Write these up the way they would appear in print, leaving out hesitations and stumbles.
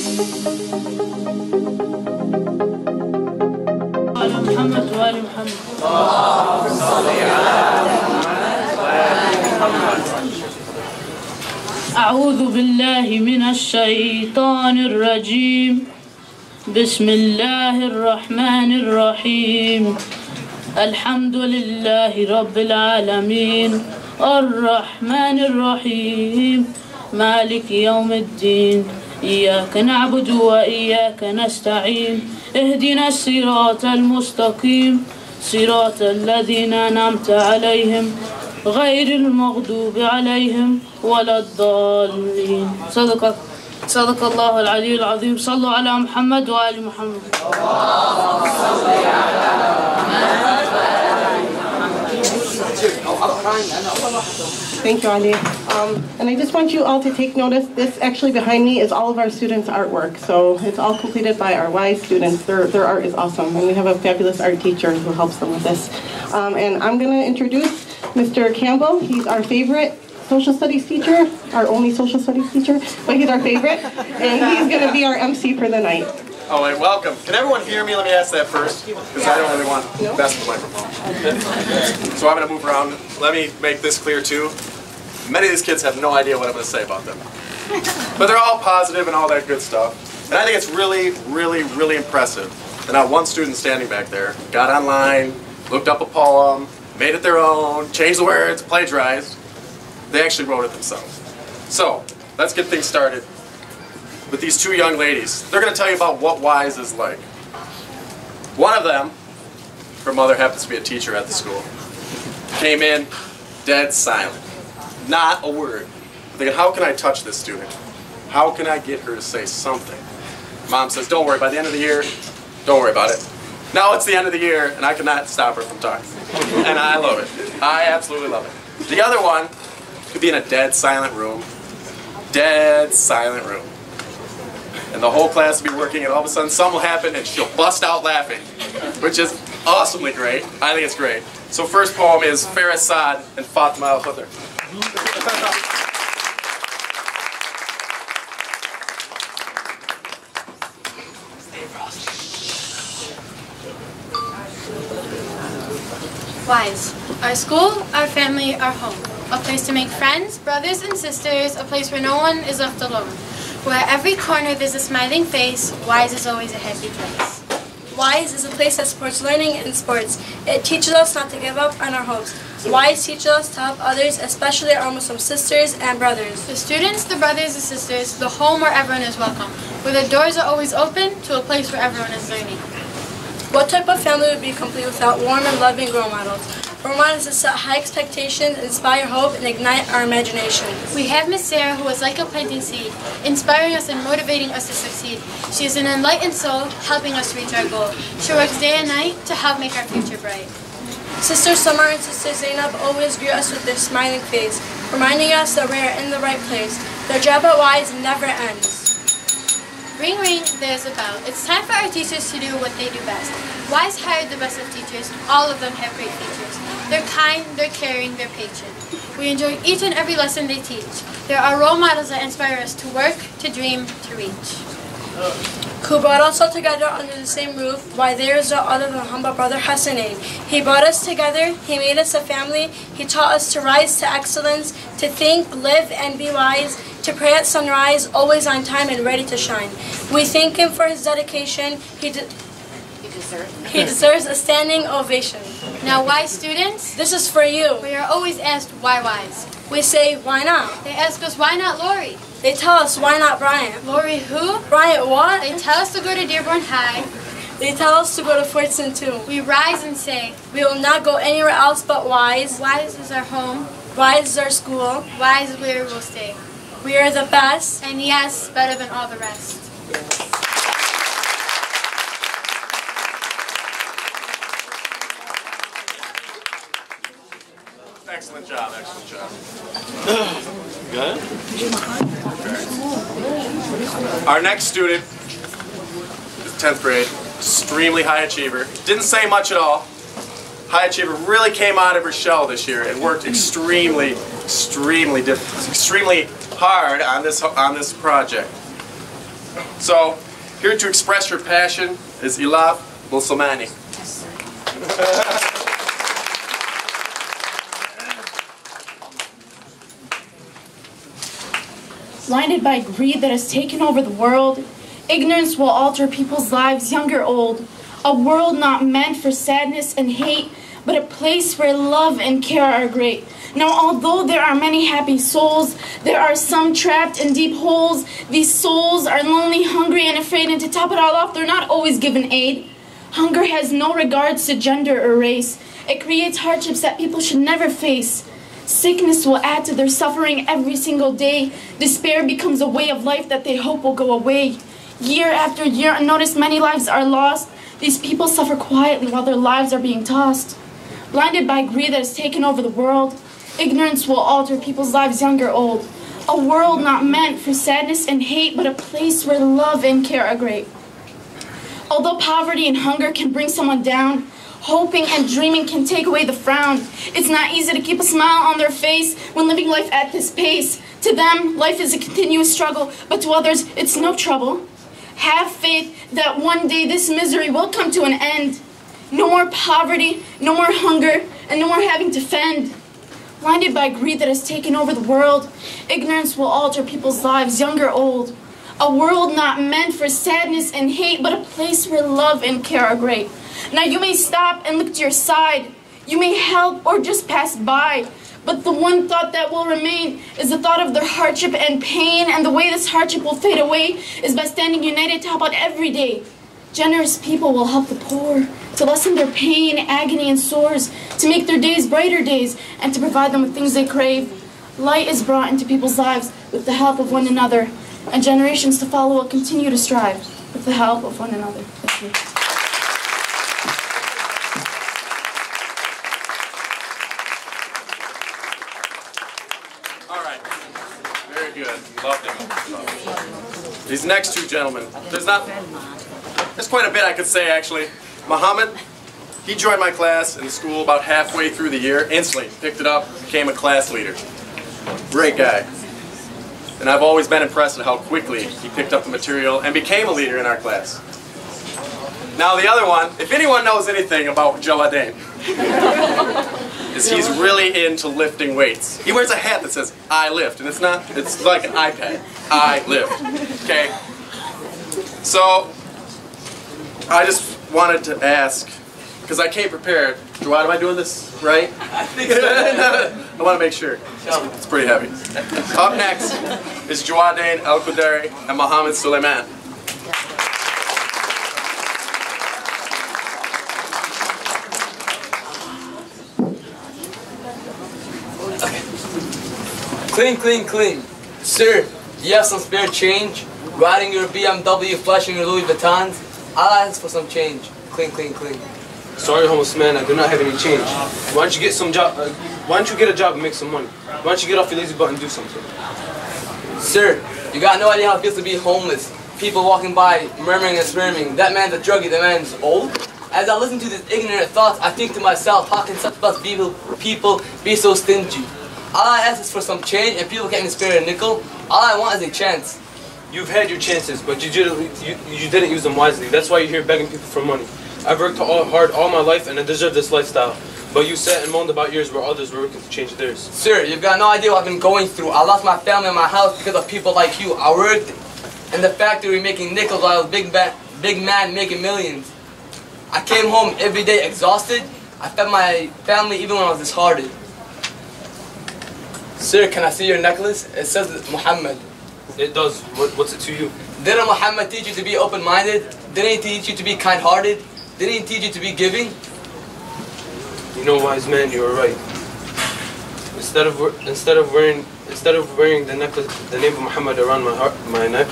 محمد وآل محمد. أعوذ بالله من الشيطان الرجيم. بسم الله الرحمن الرحيم. الحمد لله رب العالمين الرحمن الرحيم مالك يوم الدين إياك نعبد وإياك نستعين اهدنا الصراط المستقيم صراط الذين أنعمت عليهم غير المغضوب عليهم ولا الضالين. صدق الله العلي العظيم. صلوا على محمد وآل محمد. Thank you, Ali. And I just want you all to take notice, this actually behind me is all of our students' artwork. So it's all completed by our WISE students. Their art is awesome. And we have a fabulous art teacher who helps them with this. And I'm going to introduce Mr. Campbell. He's our favorite social studies teacher, our only social studies teacher, but he's our favorite. And he's going to be our MC for the night. Oh, wait, welcome. Can everyone hear me? Let me ask that first, because I don't really want the best microphone. So I'm going to move around. Let me make this clear, too. Many of these kids have no idea what I'm going to say about them. But they're all positive and all that good stuff. And I think it's really, really, really impressive that not one student standing back there got online, looked up a poem, made it their own, changed the words, plagiarized. They actually wrote it themselves. So, let's get things started with these two young ladies. They're going to tell you about what WISE is like. One of them, her mother happens to be a teacher at the school, came in dead silent. Not a word. Thinking, how can I touch this student? How can I get her to say something? Mom says, don't worry, by the end of the year, don't worry about it. Now it's the end of the year, and I cannot stop her from talking. And I love it. I absolutely love it. The other one could be in a dead silent room. Dead silent room. And the whole class will be working, and all of a sudden something will happen, and she'll bust out laughing, which is awesomely great. I think it's great. So first poem is Farah Saad and Fatima Al-Khudr. WISE. Our school, our family, our home. A place to make friends, brothers and sisters, a place where no one is left alone. Where every corner there's a smiling face, WISE is always a happy place. WISE is a place that supports learning and sports. It teaches us not to give up on our hopes. WISE teaches us to help others, especially our Muslim sisters and brothers. The students, the brothers and sisters, the home where everyone is welcome. Where the doors are always open to a place where everyone is learning. What type of family would be complete without warm and loving role models? Role models that set high expectations, inspire hope, and ignite our imagination. We have Miss Sarah, who is like a planting seed, inspiring us and motivating us to succeed. She is an enlightened soul, helping us reach our goal. She works day and night to help make our future bright. Sister Summer and Sister Zainab always greet us with their smiling face, reminding us that we are in the right place. Their job at WISE never ends. Ring, ring, there's a bell. It's time for our teachers to do what they do best. WISE hired the best of teachers. All of them have great features. They're kind, they're caring, they're patient. We enjoy each and every lesson they teach. There are role models that inspire us to work, to dream, to reach. Who brought us all together under the same roof? Why, there is no other than humble brother Hassanin. He brought us together, he made us a family, he taught us to rise to excellence, to think, live, and be wise, to pray at sunrise, always on time and ready to shine. We thank him for his dedication. He deserves a standing ovation. Now, WISE students, this is for you. We are always asked, why WISE? We say, why not? They ask us, why not Lori? They tell us, why not Bryant? Lori who? Bryant what? They tell us to go to Dearborn High. They tell us to go to Fortson too. We rise and say, we will not go anywhere else but WISE. WISE is our home. WISE is our school. WISE is where we'll stay. We are the best. And yes, better than all the rest. Excellent job, excellent job. Good? Our next student is 10th grade, extremely high achiever. Didn't say much at all. High achiever really came out of her shell this year and worked extremely hard on this project. So, here to express your passion is Ilaf Bulsamani. Blinded by greed that has taken over the world, ignorance will alter people's lives, young or old. A world not meant for sadness and hate, but a place where love and care are great. Now, although there are many happy souls, there are some trapped in deep holes. These souls are lonely, hungry, and afraid, and to top it all off, they're not always given aid. Hunger has no regards to gender or race. It creates hardships that people should never face. Sickness will add to their suffering every single day. Despair becomes a way of life that they hope will go away. Year after year, unnoticed, many lives are lost. These people suffer quietly while their lives are being tossed. Blinded by greed that has taken over the world, ignorance will alter people's lives, young or old. A world not meant for sadness and hate, but a place where love and care are great. Although poverty and hunger can bring someone down, hoping and dreaming can take away the frown. It's not easy to keep a smile on their face when living life at this pace. To them, life is a continuous struggle, but to others, it's no trouble. Have faith that one day this misery will come to an end. No more poverty, no more hunger, and no more having to fend. Blinded by greed that has taken over the world, ignorance will alter people's lives, young or old. A world not meant for sadness and hate, but a place where love and care are great. Now you may stop and look to your side. You may help or just pass by. But the one thought that will remain is the thought of their hardship and pain. And the way this hardship will fade away is by standing united to help out every day. Generous people will help the poor, to lessen their pain, agony, and sores, to make their days brighter days, and to provide them with things they crave. Light is brought into people's lives with the help of one another, and generations to follow will continue to strive with the help of one another. Thank you. Loved him. These next two gentlemen, there's quite a bit I could say actually. Muhammad, he joined my class in the school about halfway through the year, instantly picked it up, became a class leader. Great guy. And I've always been impressed at how quickly he picked up the material and became a leader in our class. Now the other one, if anyone knows anything about Jawaden, is he's really into lifting weights. He wears a hat that says, I lift, and it's like an iPad. I lift, okay? So, I just wanted to ask, because I came prepared. Jawad, am I doing this right? I think so. I want to make sure. It's pretty heavy. Up next is Jawaden Al-Qudari and Muhammad Suleiman. Clean, clean, clean. Sir, you have some spare change? Riding your BMW, flashing your Louis Vuittons? I'll ask for some change. Clean, clean, clean. Sorry, homeless man, I do not have any change. Why don't you get some job? Why don't you get a job and make some money? Why don't you get off your lazy butt and do something? Sir, you got no idea how it feels to be homeless. People walking by, murmuring and swearing. That man's a druggie, that man's old. As I listen to these ignorant thoughts, I think to myself, how can such people be so stingy? All I ask is for some change, and people can't even spare a nickel. All I want is a chance. You've had your chances, but you didn't use them wisely. That's why you're here begging people for money. I've worked hard all my life, and I deserve this lifestyle. But you sat and moaned about yours where others were working to change theirs. Sir, you've got no idea what I've been going through. I lost my family and my house because of people like you. I worked in the factory making nickels while I was big man making millions. I came home every day exhausted. I fed my family even when I was disheartened. Sir, can I see your necklace? It says Muhammad. It does. What's it to you? Didn't Muhammad teach you to be open-minded? Didn't he teach you to be kind-hearted? Didn't he teach you to be giving? You know, wise man, you are right. Instead of wearing the necklace, the name of Muhammad around my neck,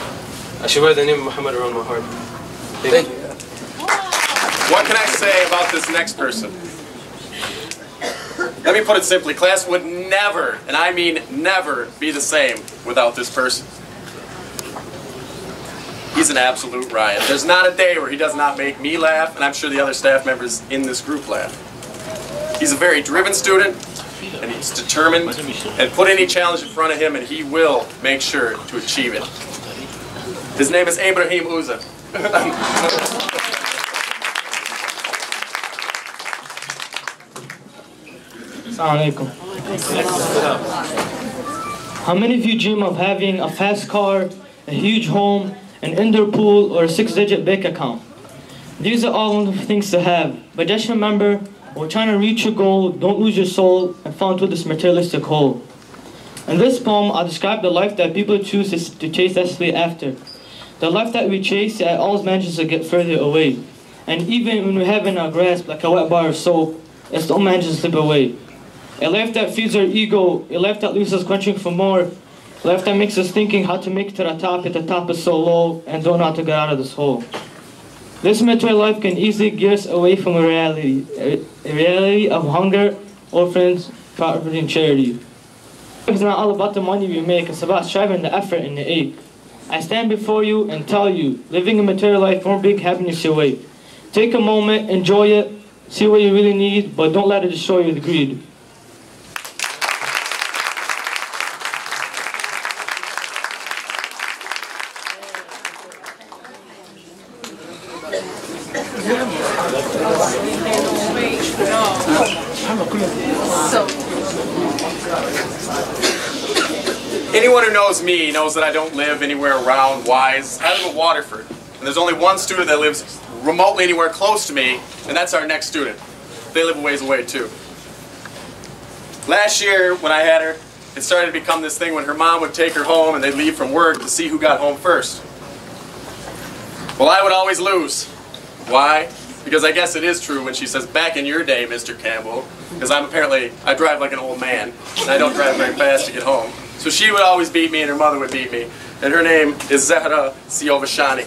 I should wear the name of Muhammad around my heart. Thank you. What can I say about this next person? Let me put it simply, class would never, and I mean never, be the same without this person. He's an absolute riot. There's not a day where he does not make me laugh, and I'm sure the other staff members in this group laugh. He's a very driven student, and he's determined, and put any challenge in front of him, and he will make sure to achieve it. His name is Ibrahim Uza. Assalamu alaikum. How many of you dream of having a fast car, a huge home, an indoor pool, or a 6-digit bank account? These are all wonderful things to have, but just remember, while trying to reach your goal, don't lose your soul and fall into this materialistic hole. In this poem, I'll describe the life that people choose to chase desperately after. The life that we chase that always manages to get further away. And even when we have in our grasp like a wet bar of soap, it still manages to slip away. A life that feeds our ego, a life that leaves us quenching for more, a life that makes us thinking how to make it to the top, yet the top is so low, and don't know how to get out of this hole. This material life can easily gear us away from a reality of hunger, orphans, poverty, and charity. It's not all about the money we make, it's about striving, the effort, and the ache. I stand before you and tell you, living a material life won't bring happiness your way. Take a moment, enjoy it, see what you really need, but don't let it destroy you with greed. Anyone who knows me knows that I don't live anywhere around Wise. I live in Waterford, and there's only one student that lives remotely anywhere close to me, and that's our next student. They live a ways away too. Last year, when I had her, it started to become this thing when her mom would take her home and they'd leave from work to see who got home first. Well, I would always lose. Why? Because I guess it is true when she says, "Back in your day, Mr. Campbell," because I drive like an old man, and I don't drive very fast to get home. So she would always beat me and her mother would beat me. And her name is Zahra Siovashani.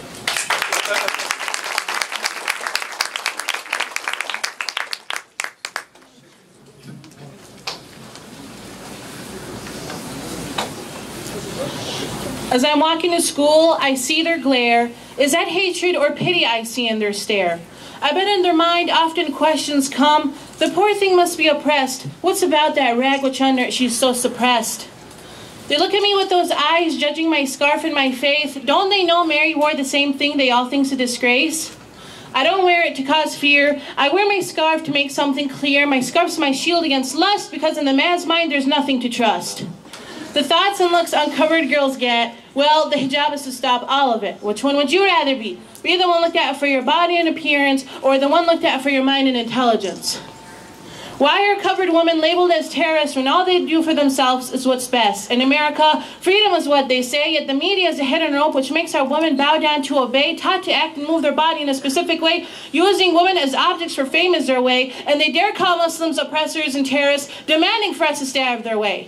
As I'm walking to school, I see their glare. Is that hatred or pity I see in their stare? I bet in their mind often questions come. The poor thing must be oppressed. What's about that rag which under it she's so suppressed? They look at me with those eyes, judging my scarf and my faith. Don't they know Mary wore the same thing they all think's a disgrace? I don't wear it to cause fear. I wear my scarf to make something clear. My scarf's my shield against lust, because in the man's mind there's nothing to trust. The thoughts and looks uncovered girls get, well, the hijab is to stop all of it. Which one would you rather be? Be the one looked at for your body and appearance, or the one looked at for your mind and intelligence? Why are covered women labeled as terrorists when all they do for themselves is what's best? In America, freedom is what they say, yet the media is a hidden rope which makes our women bow down to obey, taught to act and move their body in a specific way, using women as objects for fame is their way, and they dare call Muslims oppressors and terrorists, demanding for us to stay out of their way.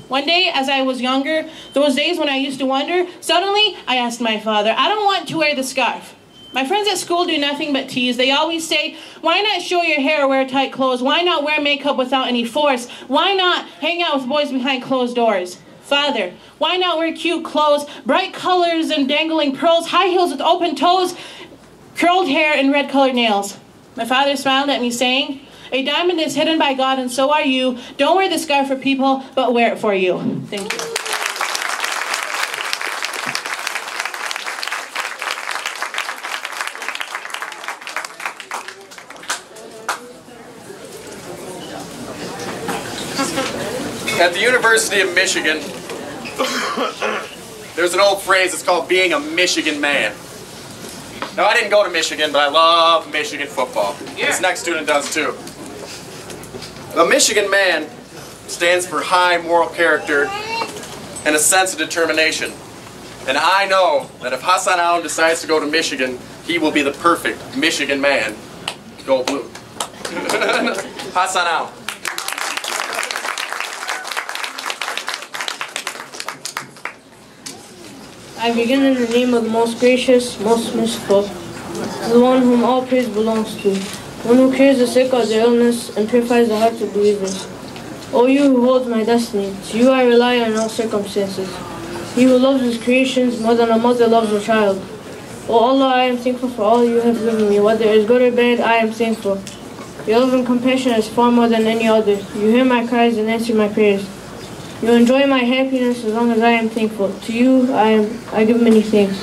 One day, as I was younger, those days when I used to wonder, suddenly I asked my father, I don't want to wear the scarf. My friends at school do nothing but tease. They always say, why not show your hair or wear tight clothes? Why not wear makeup without any force? Why not hang out with boys behind closed doors? Father, why not wear cute clothes, bright colors and dangling pearls, high heels with open toes, curled hair and red-colored nails? My father smiled at me saying, a diamond is hidden by God and so are you. Don't wear the scarf for people, but wear it for you. Thank you. At the University of Michigan, there's an old phrase, it's called being a Michigan man. Now, I didn't go to Michigan, but I love Michigan football. Yeah. This next student does too. A Michigan man stands for high moral character and a sense of determination. And I know that if Hassan Aoun decides to go to Michigan, he will be the perfect Michigan man. Go blue. Hassan Aoun. I begin in the name of the most gracious, most merciful, the one whom all praise belongs to, one who cures the sick of their illness and purifies the hearts of believers. O you who hold my destiny, to you I rely in all circumstances. He who loves his creations more than a mother loves her child. O Allah, I am thankful for all you have given me. Whether it is good or bad, I am thankful. Your love and compassion is far more than any other. You hear my cries and answer my prayers. You enjoy my happiness as long as I am thankful. To you I give many thanks.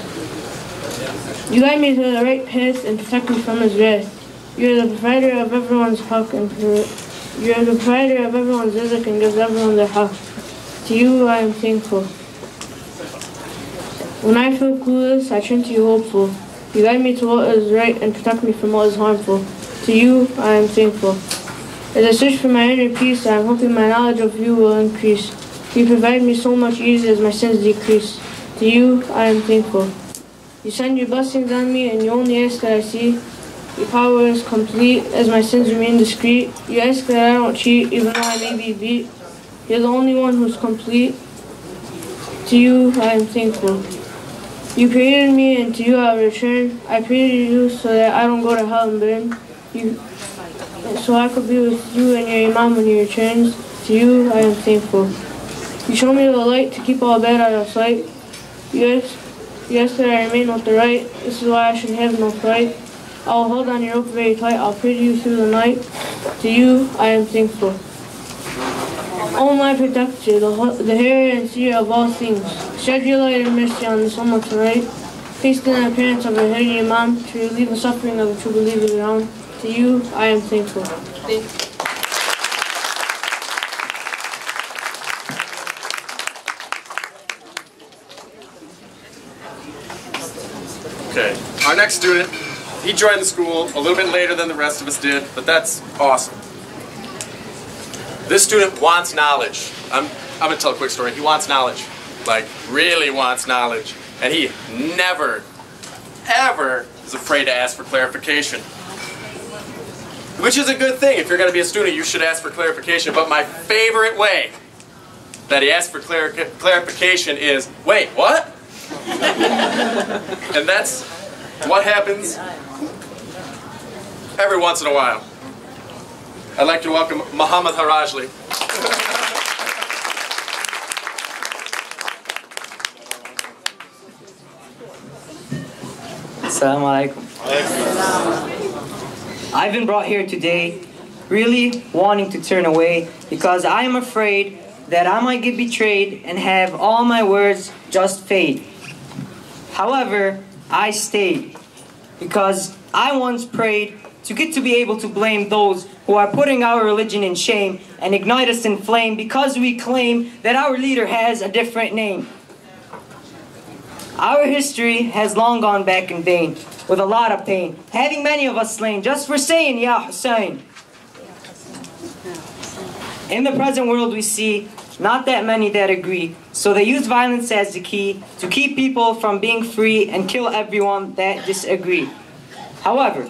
You guide me to the right path and protect me from his wrath. You are the provider of everyone's haq and you are the provider of everyone's rizq and gives everyone their haq. To you I am thankful. When I feel clueless, I turn to you hopeful. You guide me to what is right and protect me from what is harmful. To you I am thankful. As I search for my inner peace, I am hoping my knowledge of you will increase. You provide me so much ease as my sins decrease. To you I am thankful. You send your blessings on me and you only ask that I see. Your power is complete as my sins remain discreet. You ask that I don't cheat even though I may be beat. You're the only one who's complete. To you I am thankful. You created me and to you I will return. I pray to you so that I don't go to hell and burn. So I could be with you and your Imam when he returns. To you I am thankful. You show me the light to keep all bad out of sight. You ask that I remain with the right. This is why I should have no fight. I will hold on your rope very tight. I'll pray to you through the night. To you I am thankful. O my protector, the heir and seer of all things, shed your light and mercy on this ummah tonight. Hasten the appearance of a holy Imam to relieve the suffering of the true believers around. To you I am thankful. Thank you. Okay, our next student, he joined the school a little bit later than the rest of us did, but that's awesome. This student wants knowledge. I'm going to tell a quick story. He wants knowledge, like really wants knowledge. And he never, ever is afraid to ask for clarification. Which is a good thing. If you're going to be a student, you should ask for clarification. But my favorite way that he asks for clarification is, wait, what? And that's what happens every once in a while. I'd like to welcome Muhammad Harajli. Assalamu alaikum. I've been brought here today really wanting to turn away because I am afraid that I might get betrayed and have all my words just fade. However, I stayed because I once prayed to get to be able to blame those who are putting our religion in shame and ignite us in flame because we claim that our leader has a different name. Our history has long gone back in vain with a lot of pain, having many of us slain just for saying Ya Hussein. In the present world we see not that many that agree, so they use violence as the key to keep people from being free and kill everyone that disagree. However,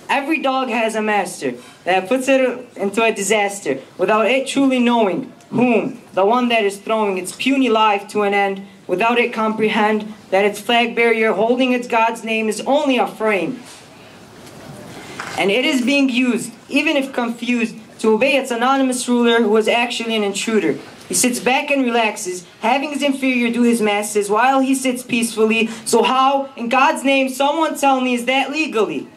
every dog has a master that puts it into a disaster without it truly knowing whom, the one that is throwing its puny life to an end, without it comprehend that its flag barrier holding its God's name is only a frame. And it is being used, even if confused, to obey its anonymous ruler who is actually an intruder. He sits back and relaxes, having his inferior do his masses while he sits peacefully. So how, in God's name, someone tell me, is that legally?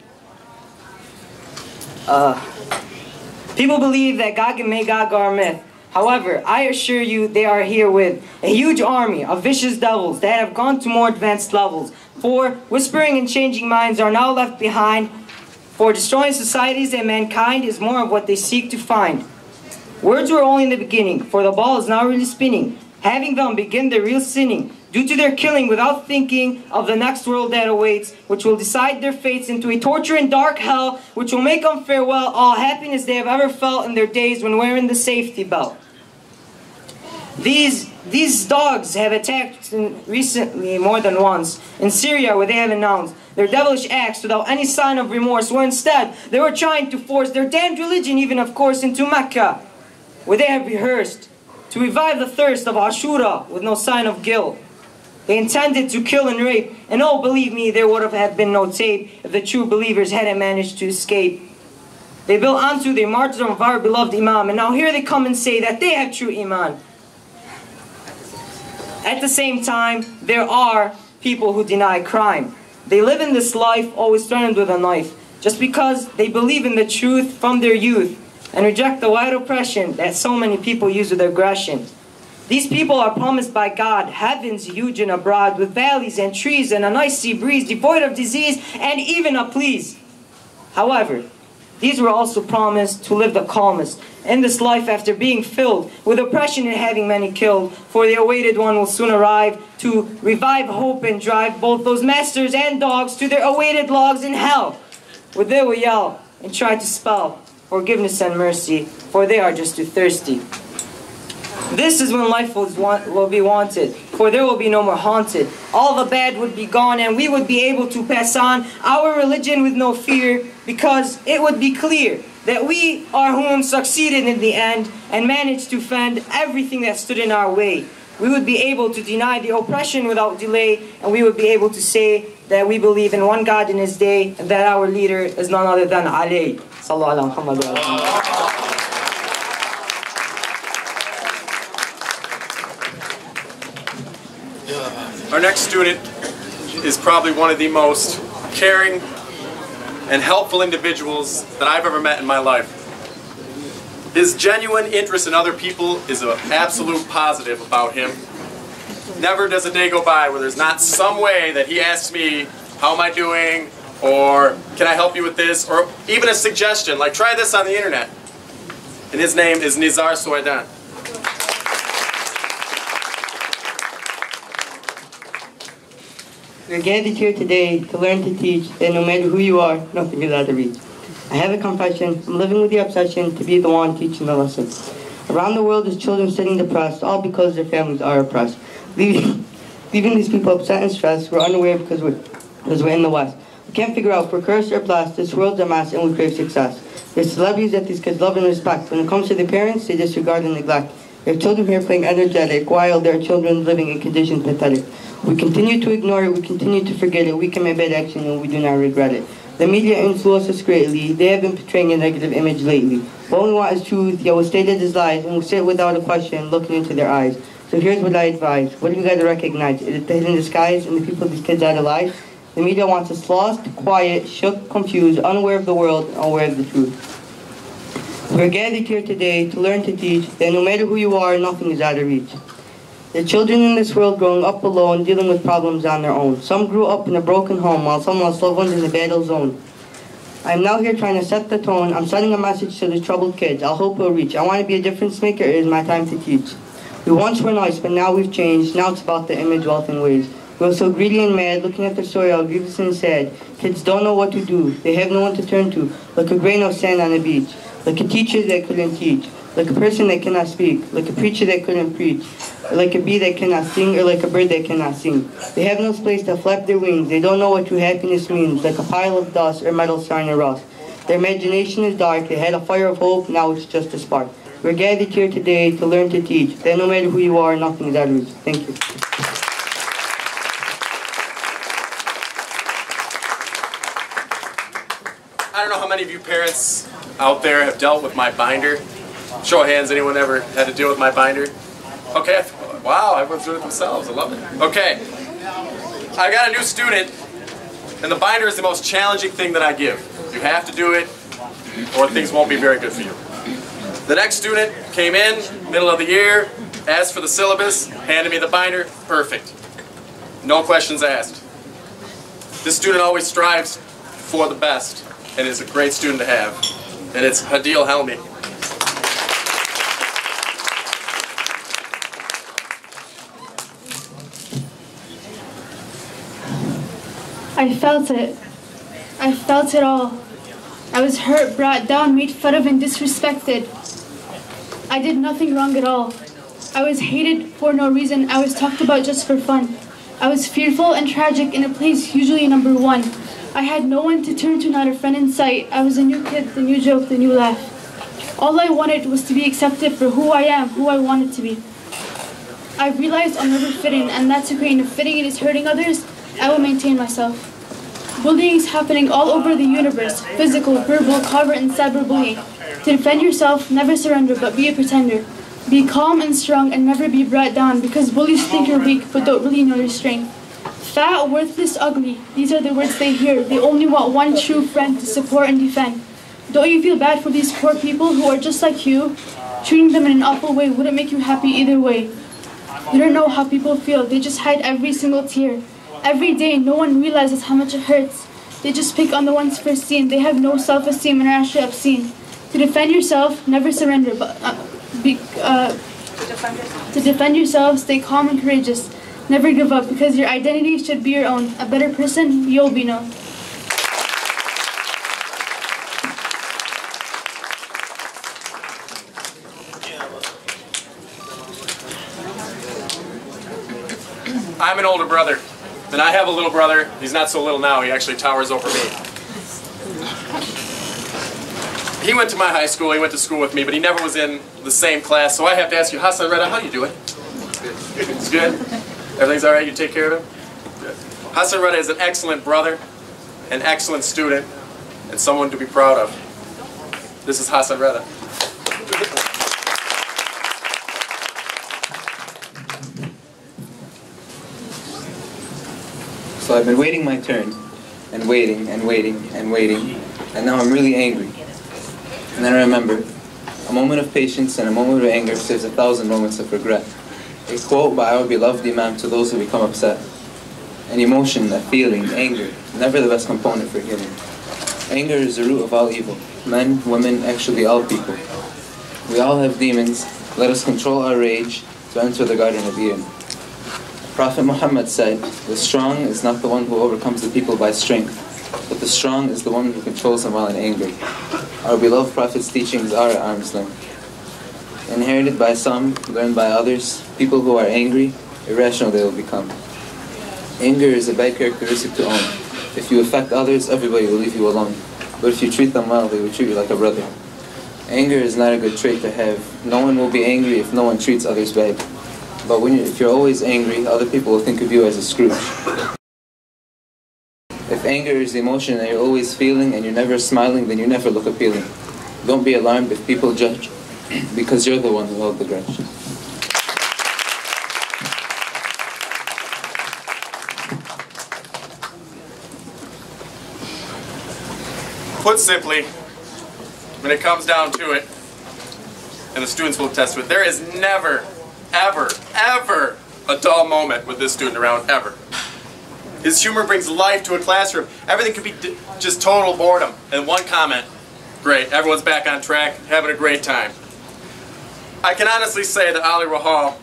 People believe that Gog and Magog are a myth. However, I assure you they are here with a huge army of vicious devils that have gone to more advanced levels. For whispering and changing minds are now left behind. For destroying societies and mankind is more of what they seek to find. Words were only in the beginning, for the ball is now really spinning, having them begin their real sinning, due to their killing without thinking of the next world that awaits, which will decide their fates into a torture and dark hell, which will make them farewell all happiness they have ever felt in their days when wearing the safety belt. These dogs have attacked recently more than once, in Syria where they have announced their devilish acts without any sign of remorse, where instead they were trying to force their damned religion even of course into Mecca, where they have rehearsed to revive the thirst of Ashura with no sign of guilt. They intended to kill and rape, and oh, believe me, there would have been no tape if the true believers hadn't managed to escape. They built onto the martyrdom of our beloved Imam, and now here they come and say that they have true Iman. At the same time, there are people who deny crime. They live in this life always threatened with a knife, just because they believe in the truth from their youth, and reject the white oppression that so many people use with aggression. These people are promised by God heavens huge and abroad, with valleys and trees and a nice sea breeze, devoid of disease and even a please. However, these were also promised to live the calmest in this life after being filled with oppression and having many killed. For the awaited one will soon arrive to revive hope and drive both those masters and dogs to their awaited logs in hell, where they will yell and try to spell forgiveness and mercy, for they are just too thirsty. This is when life will be wanted, for there will be no more haunted. All the bad would be gone, and we would be able to pass on our religion with no fear, because it would be clear that we are whom succeeded in the end and managed to fend everything that stood in our way. We would be able to deny the oppression without delay, and we would be able to say that we believe in one God in His day, and that our leader is none other than Ali. Sallallahu ala Muhammad wa ala. Our next student is probably one of the most caring and helpful individuals that I've ever met in my life. His genuine interest in other people is an absolute positive about him. Never does a day go by where there's not some way that he asks me, how am I doing? Or can I help you with this? Or even a suggestion, like try this on the internet. And his name is Nizar Soidan. We're gathered here today to learn to teach that no matter who you are, nothing is out of reach. I have a confession. I'm living with the obsession to be the one teaching the lesson. Around the world, there's children sitting depressed, all because their families are oppressed. Leaving these people upset and stressed, we're unaware because we're in the West. We can't figure out if we're cursed or blessed. This world's a mess and we crave success. There's celebrities that these kids love and respect. When it comes to their parents, they disregard and neglect. There are children here playing energetic, while there are children living in conditions pathetic. We continue to ignore it, we continue to forget it, we commit bad action and we do not regret it. The media influence us greatly. They have been portraying a negative image lately. What we want is truth, yet we stated as lies, and we sit without a question, looking into their eyes. So here's what I advise. What do you guys recognize? Is it the hidden disguise and the people these kids idolize? The media wants us lost, quiet, shook, confused, unaware of the world, unaware of the truth. We're gathered here today to learn to teach that no matter who you are, nothing is out of reach. There are children in this world growing up alone, dealing with problems on their own. Some grew up in a broken home, while some lost loved ones in the battle zone. I'm now here trying to set the tone. I'm sending a message to the troubled kids. I hope it'll reach. I want to be a difference maker. It is my time to teach. We once were nice, but now we've changed. Now it's about the image, wealth, and ways. We were so greedy and mad, looking at their story, all grievous and sad. Kids don't know what to do. They have no one to turn to, like a grain of sand on the beach. Like a teacher that couldn't teach. Like a person that cannot speak. Like a preacher that couldn't preach. Like a bee that cannot sing, or like a bird that cannot sing. They have no place to flap their wings. They don't know what true happiness means, like a pile of dust or metal starting to rust. Their imagination is dark. They had a fire of hope, now it's just a spark. We're gathered here today to learn to teach that no matter who you are, nothing is out of reach. Thank you. I don't know how many of you parents out there have dealt with my binder. Show of hands, anyone ever had to deal with my binder? Okay, wow, everyone's doing it themselves, I love it. Okay, I got a new student, and the binder is the most challenging thing that I give. You have to do it, or things won't be very good for you. The next student came in, middle of the year, asked for the syllabus, handed me the binder, perfect. No questions asked. This student always strives for the best, and is a great student to have. And it's Hadil Helmi. I felt it. I felt it all. I was hurt, brought down, made fun of, and disrespected. I did nothing wrong at all. I was hated for no reason. I was talked about just for fun. I was fearful and tragic in a place usually number one. I had no one to turn to, not a friend in sight. I was a new kid, the new joke, the new laugh. All I wanted was to be accepted for who I am, who I wanted to be. I realized I'll never fit in, and that's okay. And if fitting in is hurting others, I will maintain myself. Bullying is happening all over the universe. Physical, verbal, covert, and cyberbullying. To defend yourself, never surrender, but be a pretender. Be calm and strong and never be brought down, because bullies think you're weak but don't really know your strength. Fat, worthless, ugly. These are the words they hear. They only want one true friend to support and defend. Don't you feel bad for these poor people who are just like you? Treating them in an awful way wouldn't make you happy either way. You don't know how people feel. They just hide every single tear. Every day, no one realizes how much it hurts. They just pick on the ones first seen. They have no self-esteem and are actually obscene. To defend yourself, never surrender. But to defend yourself, stay calm and courageous. Never give up, because your identity should be your own. A better person, you'll be known. I'm an older brother, and I have a little brother. He's not so little now, he actually towers over me. He went to my high school, he went to school with me, but he never was in the same class, so I have to ask you, Hassan Reda, how you doing? It's good? Everything's all right? You take care of him? Good. Hassan Reda is an excellent brother, an excellent student, and someone to be proud of. This is Hassan Reda. So I've been waiting my turn, and waiting, and waiting, and waiting, and now I'm really angry. And then I remember, a moment of patience and a moment of anger saves 1,000 moments of regret. A quote by our beloved Imam to those who become upset. An emotion, a feeling, anger, never the best component for healing. Anger is the root of all evil. Men, women, actually all people. We all have demons. Let us control our rage to enter the Garden of Eden. Prophet Muhammad said, the strong is not the one who overcomes the people by strength, but the strong is the one who controls them while in anger. Our beloved Prophet's teachings are at arm's length. Inherited by some, learned by others, people who are angry, irrational they will become. Anger is a bad characteristic to own. If you affect others, everybody will leave you alone. But if you treat them well, they will treat you like a brother. Anger is not a good trait to have. No one will be angry if no one treats others bad. But if you're always angry, other people will think of you as a Scrooge. If anger is the emotion that you're always feeling and you're never smiling, then you never look appealing. Don't be alarmed if people judge, because you're the one who held the grudge. Put simply, when it comes down to it, and the students will attest to it, there is never, ever, ever a dull moment with this student around, ever. His humor brings life to a classroom. Everything could be just total boredom. And one comment, great, everyone's back on track, having a great time. I can honestly say that Ali Rahal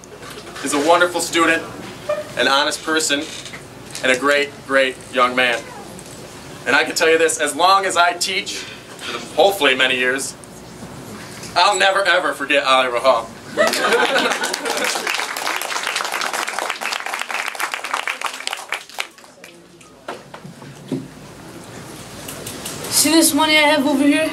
is a wonderful student, an honest person, and a great, great young man. And I can tell you this, as long as I teach, for hopefully many years, I'll never ever forget Ali Rahal. See this money I have over here?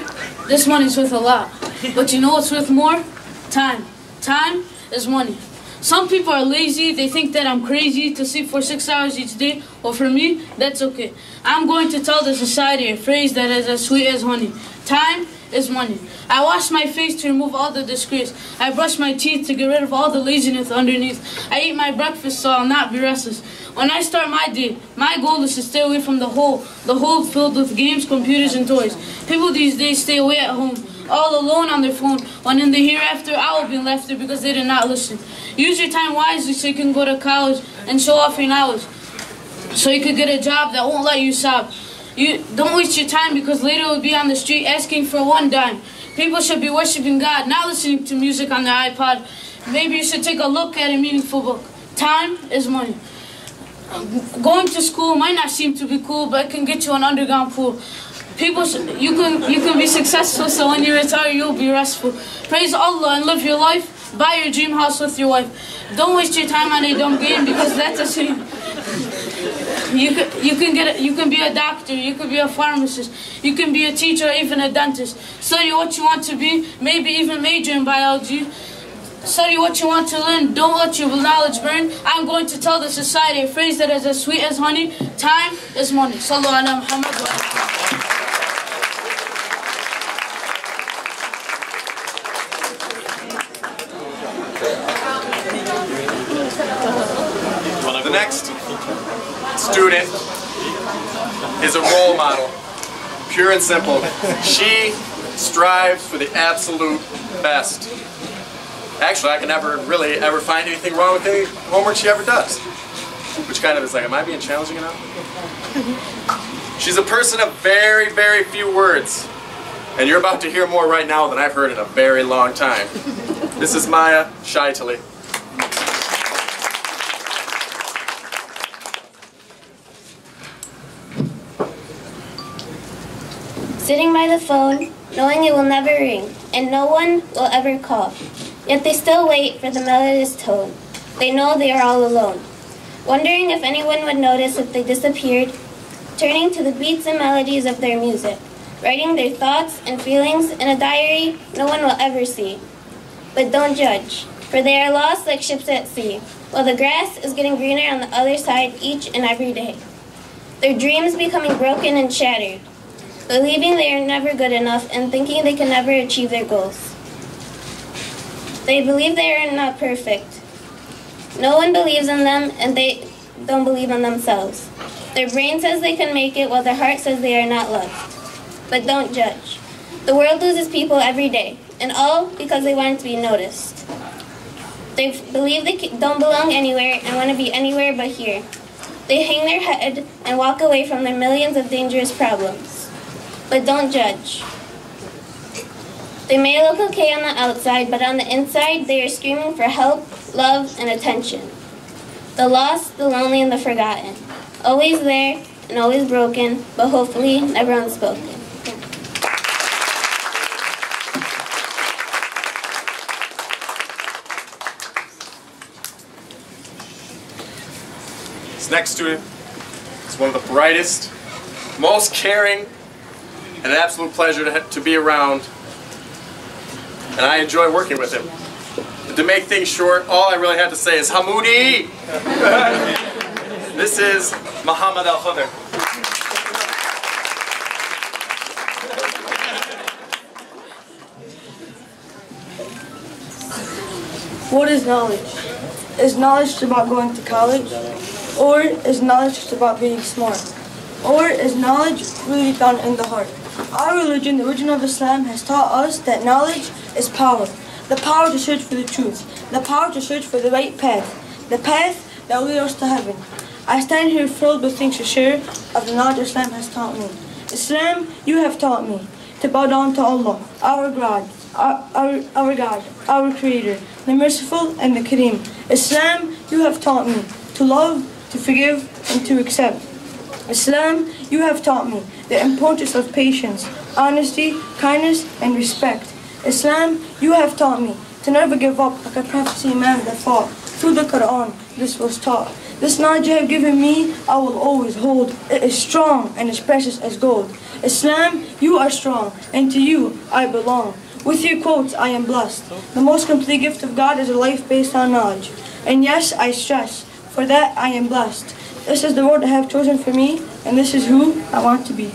This money's worth a lot. But you know what's worth more? Time. Time is money. Some people are lazy, they think that I'm crazy to sleep for 6 hours each day. Well, for me, that's okay. I'm going to tell the society a phrase that is as sweet as honey. Time is money. I wash my face to remove all the disgrace. I brush my teeth to get rid of all the laziness underneath. I eat my breakfast so I'll not be restless. When I start my day, my goal is to stay away from the hole filled with games, computers, and toys. People these days stay away at home, all alone on their phone, when in the hereafter I will be left there because they did not listen. Use your time wisely so you can go to college and show off your knowledge, so you could get a job that won't let you sob. Don't waste your time, because later you'll be on the street asking for one dime. People should be worshiping God, not listening to music on their iPod. Maybe you should take a look at a meaningful book. Time is money. Going to school might not seem to be cool, but it can get you an underground pool. You can be successful, so when you retire, you'll be restful. Praise Allah and live your life. Buy your dream house with your wife. Don't waste your time on a dumb game, because that's a sin. You can be a doctor, you could be a pharmacist, you can be a teacher, or even a dentist. Study what you want to be, maybe even major in biology. Study what you want to learn, don't let your knowledge burn. I'm going to tell the society a phrase that is as sweet as honey. Time is money. Sallu ala Muhammad wa The next student is a role model, pure and simple. She strives for the absolute best. Actually, I can never really ever find anything wrong with any homework she ever does. Which kind of is like, am I being challenging enough? She's a person of very, very few words. And you're about to hear more right now than I've heard in a very long time. This is Maya Shaitali. Sitting by the phone, knowing it will never ring, and no one will ever call. Yet they still wait for the melodious tone. They know they are all alone. Wondering if anyone would notice if they disappeared, turning to the beats and melodies of their music, writing their thoughts and feelings in a diary no one will ever see. But don't judge, for they are lost like ships at sea, while the grass is getting greener on the other side each and every day. Their dreams becoming broken and shattered, believing they are never good enough and thinking they can never achieve their goals. They believe they are not perfect. No one believes in them, and they don't believe in themselves. Their brain says they can make it, while their heart says they are not loved. But don't judge. The world loses people every day, and all because they want to be noticed. They believe they don't belong anywhere and want to be anywhere but here. They hang their head and walk away from their millions of dangerous problems. But don't judge. They may look okay on the outside, but on the inside, they are screaming for help, love, and attention. The lost, the lonely, and the forgotten. Always there and always broken, but hopefully never unspoken. This next student is one of the brightest, most caring, and an absolute pleasure to be around. And I enjoy working with him. And to make things short, all I really have to say is Hamoudi! This is Muhammad Al-Khadr. What is knowledge? Is knowledge just about going to college? Or is knowledge just about being smart? Or is knowledge really found in the heart? Our religion, the religion of Islam, has taught us that knowledge is power. The power to search for the truth. The power to search for the right path. The path that will lead us to heaven. I stand here filled with things to share of the knowledge Islam has taught me. Islam, you have taught me to bow down to Allah, our God, our Creator, the Merciful and the Kareem. Islam, you have taught me to love, to forgive, and to accept. Islam, you have taught me the importance of patience, honesty, kindness, and respect. Islam, you have taught me to never give up like a prophecy man that fought. Through the Quran, this was taught. This knowledge you have given me, I will always hold. It is strong and as precious as gold. Islam, you are strong, and to you I belong. With your quotes, I am blessed. The most complete gift of God is a life based on knowledge. And yes, I stress, for that I am blessed. This is the road I have chosen for me, and this is who I want to be.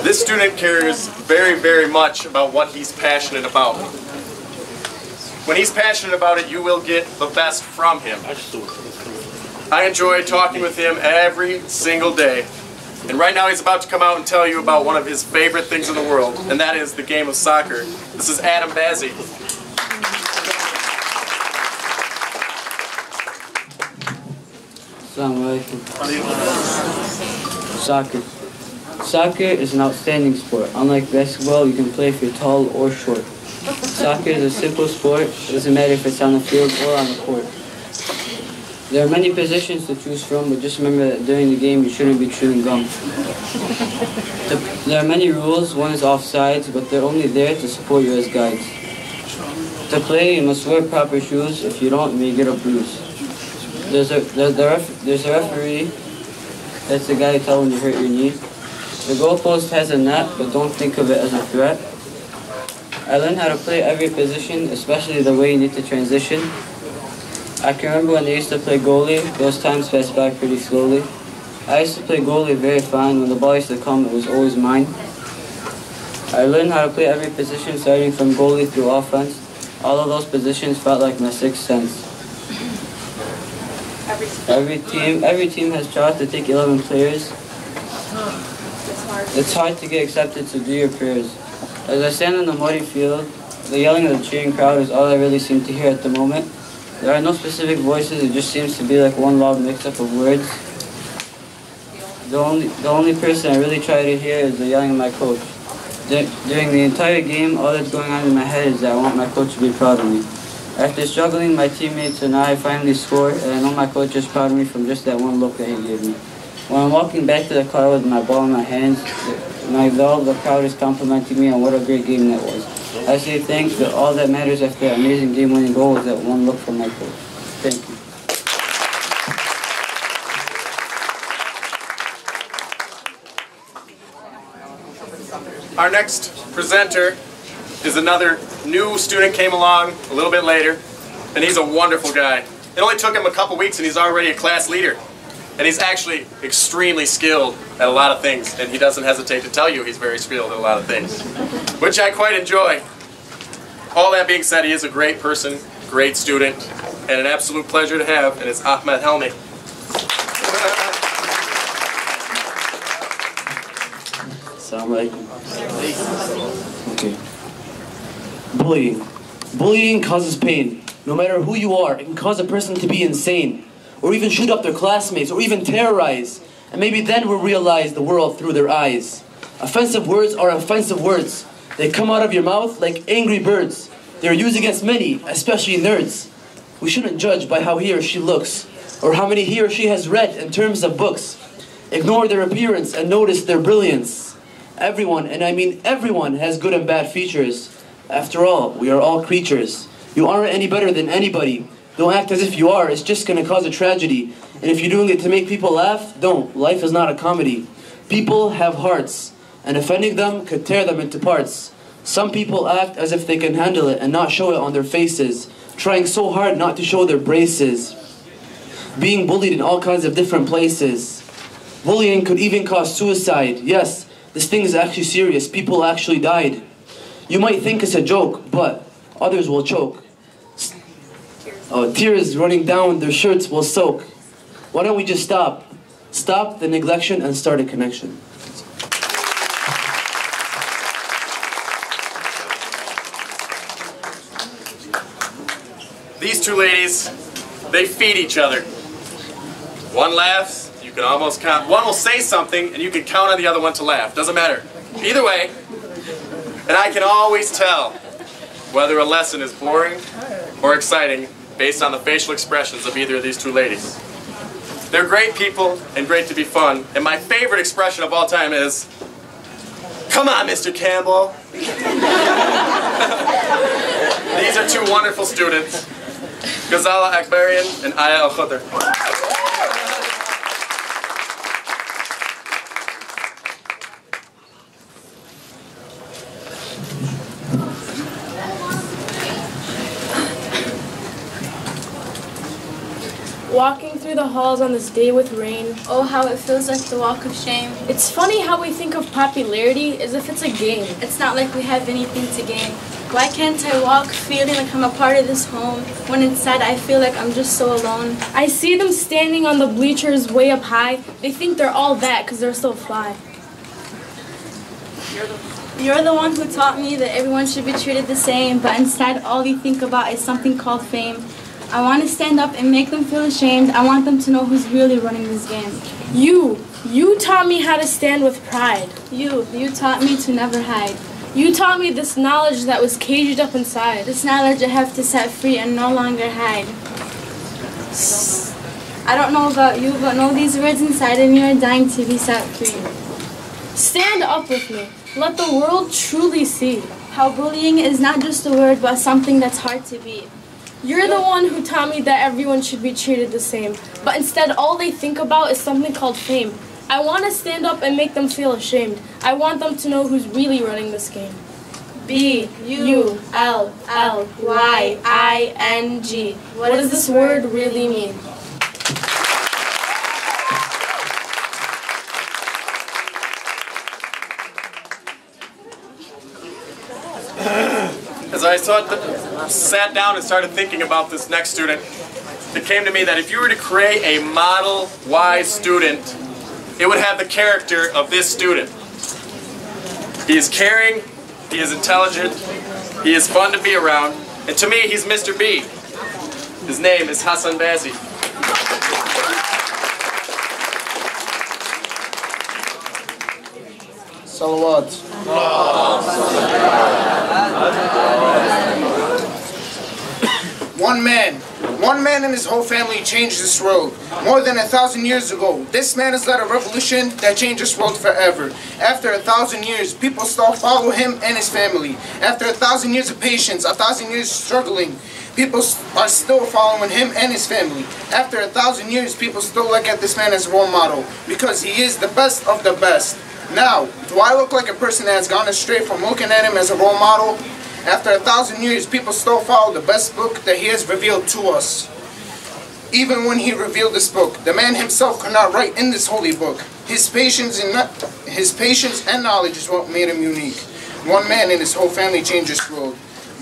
This student cares very, very much about what he's passionate about. When he's passionate about it, you will get the best from him. I enjoy talking with him every single day. And right now he's about to come out and tell you about one of his favorite things in the world, and that is the game of soccer. This is Adam Bazzi. Assalamu alaikum. Soccer. Soccer is an outstanding sport. Unlike basketball, you can play if you're tall or short. Soccer is a simple sport. It doesn't matter if it's on the field or on the court. There are many positions to choose from, but just remember that during the game you shouldn't be chewing gum. There are many rules. One is offsides, but they're only there to support you as guides. To play, you must wear proper shoes. If you don't, you may get a bruise. There's a referee. That's the guy who tells when you hurt your knee. The goalpost has a net, but don't think of it as a threat. I learned how to play every position, especially the way you need to transition. I can remember when they used to play goalie, those times passed by pretty slowly. I used to play goalie very fine. When the ball used to come, it was always mine. I learned how to play every position, starting from goalie through offense. All of those positions felt like my sixth sense. Every team has tried to take 11 players. It's hard to get accepted to do your prayers. As I stand on the muddy field, the yelling of the cheering crowd is all I really seem to hear at the moment. There are no specific voices, it just seems to be like one loud mix-up of words. The only person I really try to hear is the yelling of my coach. During the entire game, all that's going on in my head is that I want my coach to be proud of me. After struggling, my teammates and I finally scored, and I know my coach is proud of me from just that one look that he gave me. When I'm walking back to the car with my ball in my hands, all the crowd is complimenting me on what a great game that was. I say thanks, but all that matters after that amazing game-winning goal was that one look from my coach. Thank you. Our next presenter is another new student, came along a little bit later, and he's a wonderful guy. It only took him a couple weeks and he's already a class leader. And he's actually extremely skilled at a lot of things, and he doesn't hesitate to tell you he's very skilled at a lot of things, which I quite enjoy. All that being said, he is a great person, great student, and an absolute pleasure to have, and it's Ahmed Helmi. Assalamu alaikum. Okay. Bullying. Bullying causes pain. No matter who you are, it can cause a person to be insane, or even shoot up their classmates, or even terrorize. And maybe then we'll realize the world through their eyes. Offensive words are offensive words. They come out of your mouth like angry birds. They're used against many, especially nerds. We shouldn't judge by how he or she looks, or how many he or she has read in terms of books. Ignore their appearance and notice their brilliance. Everyone, and I mean everyone, has good and bad features. After all, we are all creatures. You aren't any better than anybody. Don't act as if you are, it's just going to cause a tragedy. And if you're doing it to make people laugh, don't. Life is not a comedy. People have hearts, and offending them could tear them into parts. Some people act as if they can handle it and not show it on their faces, trying so hard not to show their braces. Being bullied in all kinds of different places. Bullying could even cause suicide. Yes, this thing is actually serious. People actually died. You might think it's a joke, but others will choke. Tears running down their shirts will soak. Why don't we just stop? Stop the neglection and start a connection. These two ladies, they feed each other. One laughs, you can almost count. One will say something and you can count on the other one to laugh. Doesn't matter. Either way, and I can always tell whether a lesson is boring or exciting based on the facial expressions of either of these two ladies. They're great people and great to be fun, and my favorite expression of all time is, "Come on, Mr. Campbell." These are two wonderful students, Ghazala Akbarian and Aya Al-Khudr. Walking through the halls on this day with rain. Oh, how it feels like the walk of shame. It's funny how we think of popularity as if it's a game. It's not like we have anything to gain. Why can't I walk feeling like I'm a part of this home, when inside I feel like I'm just so alone? I see them standing on the bleachers way up high. They think they're all that because they're so fly. You're the one who taught me that everyone should be treated the same, but instead all you think about is something called fame. I want to stand up and make them feel ashamed. I want them to know who's really running this game. You taught me how to stand with pride. You taught me to never hide. You taught me this knowledge that was caged up inside. This knowledge I have to set free and no longer hide. I don't know about you, but know these words inside and you are dying to be set free. Stand up with me. Let the world truly see how bullying is not just a word, but something that's hard to beat. You're the one who taught me that everyone should be treated the same, but instead all they think about is something called fame. I want to stand up and make them feel ashamed. I want them to know who's really running this game. B-U-L-L-Y-I-N-G. What does this word really mean? As I sat down and started thinking about this next student, it came to me that if you were to create a model wise student, it would have the character of this student. He is caring, he is intelligent, he is fun to be around, and to me, he's Mr. B. His name is Hassan Bazi. Salawat. One man and his whole family changed this world. More than 1,000 years ago, this man has led a revolution that changed this world forever. After 1,000 years, people still follow him and his family. After 1,000 years of patience, 1,000 years struggling, people are still following him and his family. After 1,000 years, people still look at this man as a role model because he is the best of the best. Now, do I look like a person that has gone astray from looking at him as a role model? After 1,000 years, people still follow the best book that he has revealed to us. Even when he revealed this book, the man himself could not write in this holy book. His patience and knowledge is what made him unique. One man and his whole family changed this world.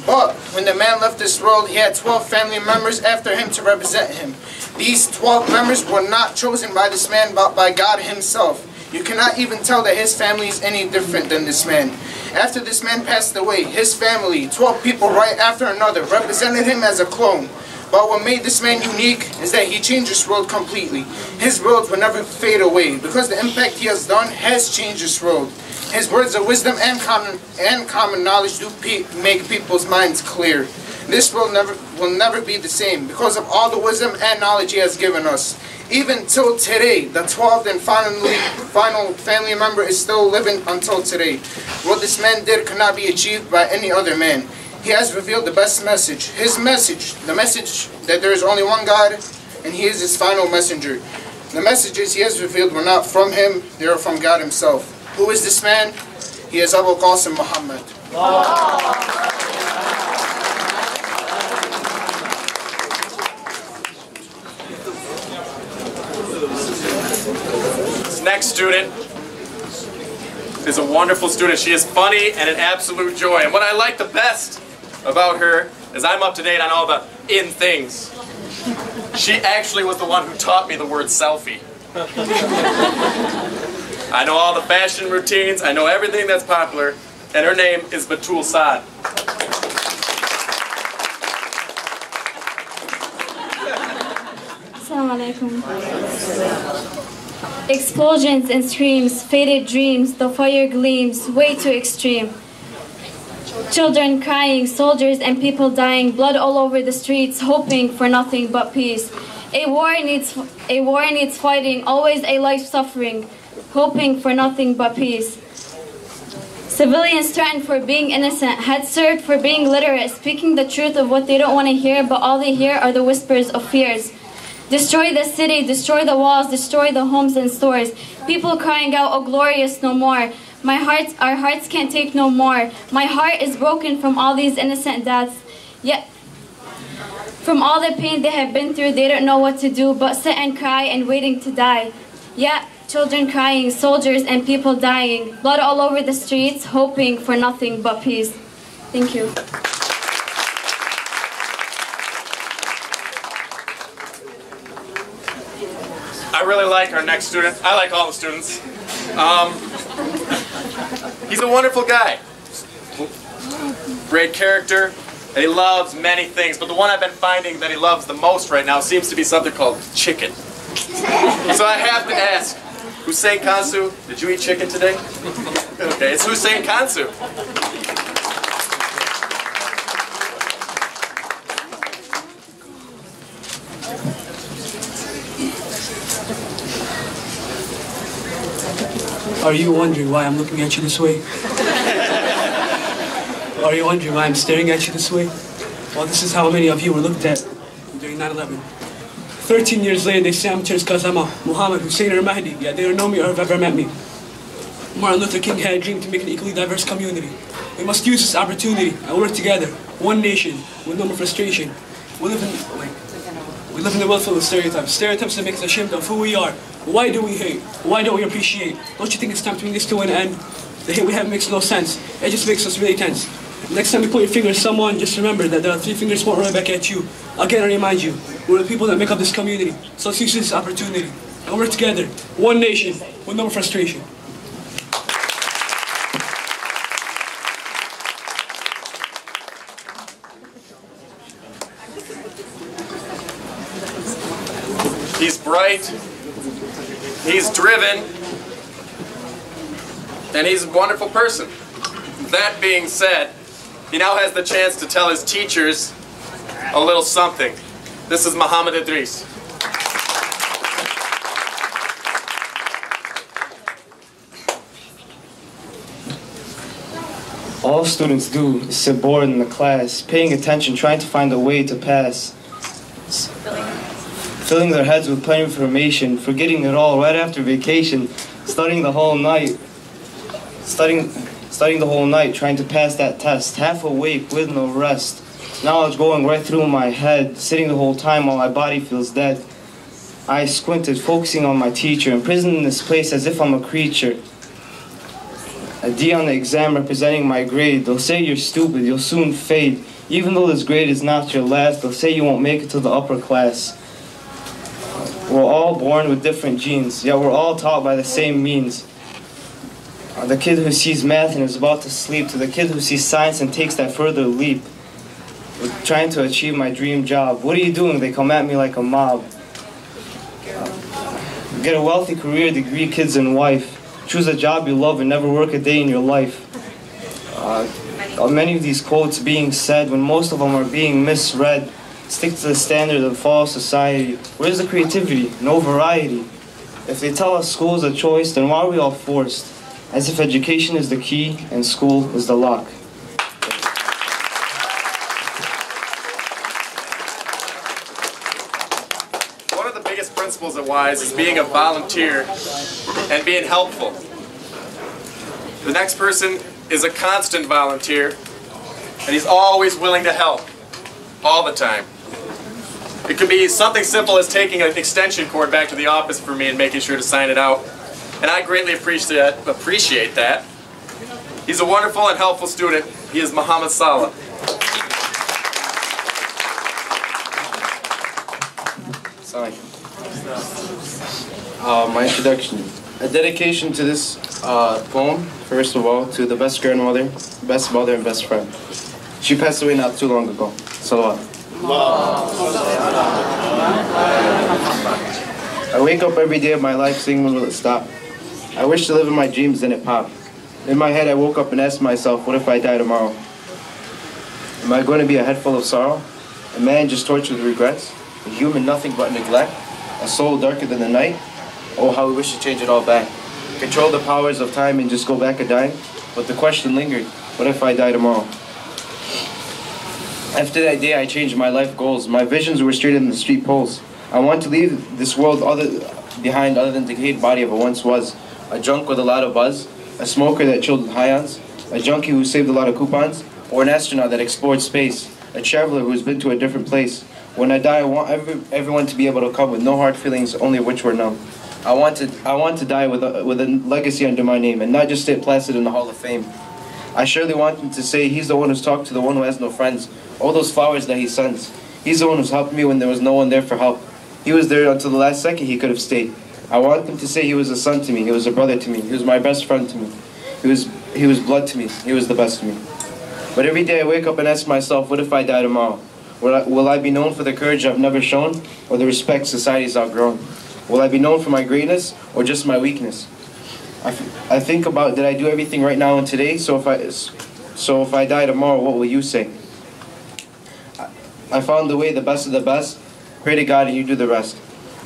But when the man left this world, he had 12 family members after him to represent him. These 12 members were not chosen by this man, but by God himself. You cannot even tell that his family is any different than this man. After this man passed away, his family, 12 people right after another, represented him as a clone. But what made this man unique is that he changed this world completely. His words will never fade away because the impact he has done has changed this world. His words of wisdom and common knowledge do make people's minds clear. This world will never be the same because of all the wisdom and knowledge he has given us. Even till today, the 12th and final family member is still living until today. What this man did could not be achieved by any other man. He has revealed the best message, his message, the message that there is only one God, and he is his final messenger. The messages he has revealed were not from him, they are from God himself. Who is this man? He is Abu Qasim Muhammad. This next student is a wonderful student. She is funny and an absolute joy. And what I like the best about her is I'm up to date on all the in things. She actually was the one who taught me the word selfie. I know all the fashion routines, I know everything that's popular, and her name is Batul Saad. Assalamu alaikum. Explosions and screams, faded dreams, the fire gleams, way too extreme. Children crying, soldiers and people dying, blood all over the streets, hoping for nothing but peace. A war needs fighting, always a life suffering, hoping for nothing but peace. Civilians threatened for being innocent, heads served for being literate, speaking the truth of what they don't want to hear, but all they hear are the whispers of fears. Destroy the city, destroy the walls, destroy the homes and stores. People crying out, oh glorious, no more. Our hearts can't take no more. My heart is broken from all these innocent deaths. Yet, from all the pain they have been through, they don't know what to do but sit and cry and waiting to die. Yet, children crying, soldiers and people dying, blood all over the streets, hoping for nothing but peace. Thank you. I really like our next student. I like all the students. He's a wonderful guy. Great character, and he loves many things, but the one I've been finding that he loves the most right now seems to be something called chicken. So I have to ask, Hussein Kansu, did you eat chicken today? Okay, it's Hussein Kansu. Are you wondering why I'm looking at you this way? Are you wondering why I'm staring at you this way? Well, this is how many of you were looked at during 9/11. 13 years later, they say I'm Terz Kazama, Muhammad, Hussein, or Mahdi, yet they don't know me or have ever met me. Martin Luther King had a dream to make an equally diverse community. We must use this opportunity and work together, one nation, with no more frustration. We live in a world full of stereotypes. Stereotypes that make us ashamed of who we are. Why do we hate? Why don't we appreciate? Don't you think it's time to bring this to an end? The hate we have makes no sense. It just makes us really tense. Next time you point your finger at someone, just remember that there are 3 fingers pointing right back at you. Again, I remind you, We're the people that make up this community. So let's use this opportunity and work together. One nation, with no more frustration. He's bright, he's driven, and he's a wonderful person. That being said, he now has the chance to tell his teachers a little something. This is Muhammad Idris. All students do is sit bored in the class, paying attention, trying to find a way to pass. Filling their heads with plenty of information, forgetting it all right after vacation, studying the whole night, trying to pass that test, half awake with no rest. Knowledge going right through my head, sitting the whole time while my body feels dead. I squinted, focusing on my teacher, imprisoned in this place as if I'm a creature. A D on the exam representing my grade. They'll say you're stupid, you'll soon fade. Even though this grade is not your last, they'll say you won't make it to the upper class. We're all born with different genes, yet we're all taught by the same means. The kid who sees math and is about to sleep, to the kid who sees science and takes that further leap. We're trying to achieve my dream job. What are you doing? They come at me like a mob. Get a wealthy career, degree, kids, and wife. Choose a job you love and never work a day in your life. Many of these quotes being said when most of them are being misread. Stick to the standard of false society. Where's the creativity? No variety. If they tell us school is a choice, then why are we all forced? As if education is the key and school is the lock. One of the biggest principles at WISE is being a volunteer and being helpful. The next person is a constant volunteer, and he's always willing to help, all the time. It could be something simple as taking an extension cord back to the office for me and making sure to sign it out. And I greatly appreciate that. He's a wonderful and helpful student. He is Muhammad Salah. Sorry. My introduction. A dedication to this poem, first of all, to the best grandmother, best mother, and best friend. She passed away not too long ago. Salawat. I wake up every day of my life saying, when will it stop? I wish to live in my dreams, then it popped. In my head I woke up and asked myself, what if I die tomorrow? Am I going to be a head full of sorrow? A man just tortured with regrets? A human nothing but neglect? A soul darker than the night? Oh, how we wish to change it all back. Control the powers of time and just go back a dying? But the question lingered, what if I die tomorrow? After that day, I changed my life goals. My visions were straight in the street poles. I want to leave this world behind other than the decayed body of a once was. A drunk with a lot of buzz, a smoker that chilled with ions, a junkie who saved a lot of coupons, or an astronaut that explored space, a traveler who has been to a different place. When I die, I want everyone to be able to come with no hard feelings, only of which were numb. I want to die with a legacy under my name, and not just sit placid in the Hall of Fame. I surely want him to say he's the one who's talked to the one who has no friends. All those flowers that he sends. He's the one who's helped me when there was no one there for help. He was there until the last second he could have stayed. I want him to say he was a son to me, he was a brother to me, he was my best friend to me. He was blood to me, he was the best to me. But every day I wake up and ask myself, what if I die tomorrow? Will I be known for the courage I've never shown, or the respect society's outgrown? Will I be known for my greatness, or just my weakness? I think about, did I do everything right now and today? So if I die tomorrow, what will you say? I found the way, the best of the best. Pray to God and you do the rest.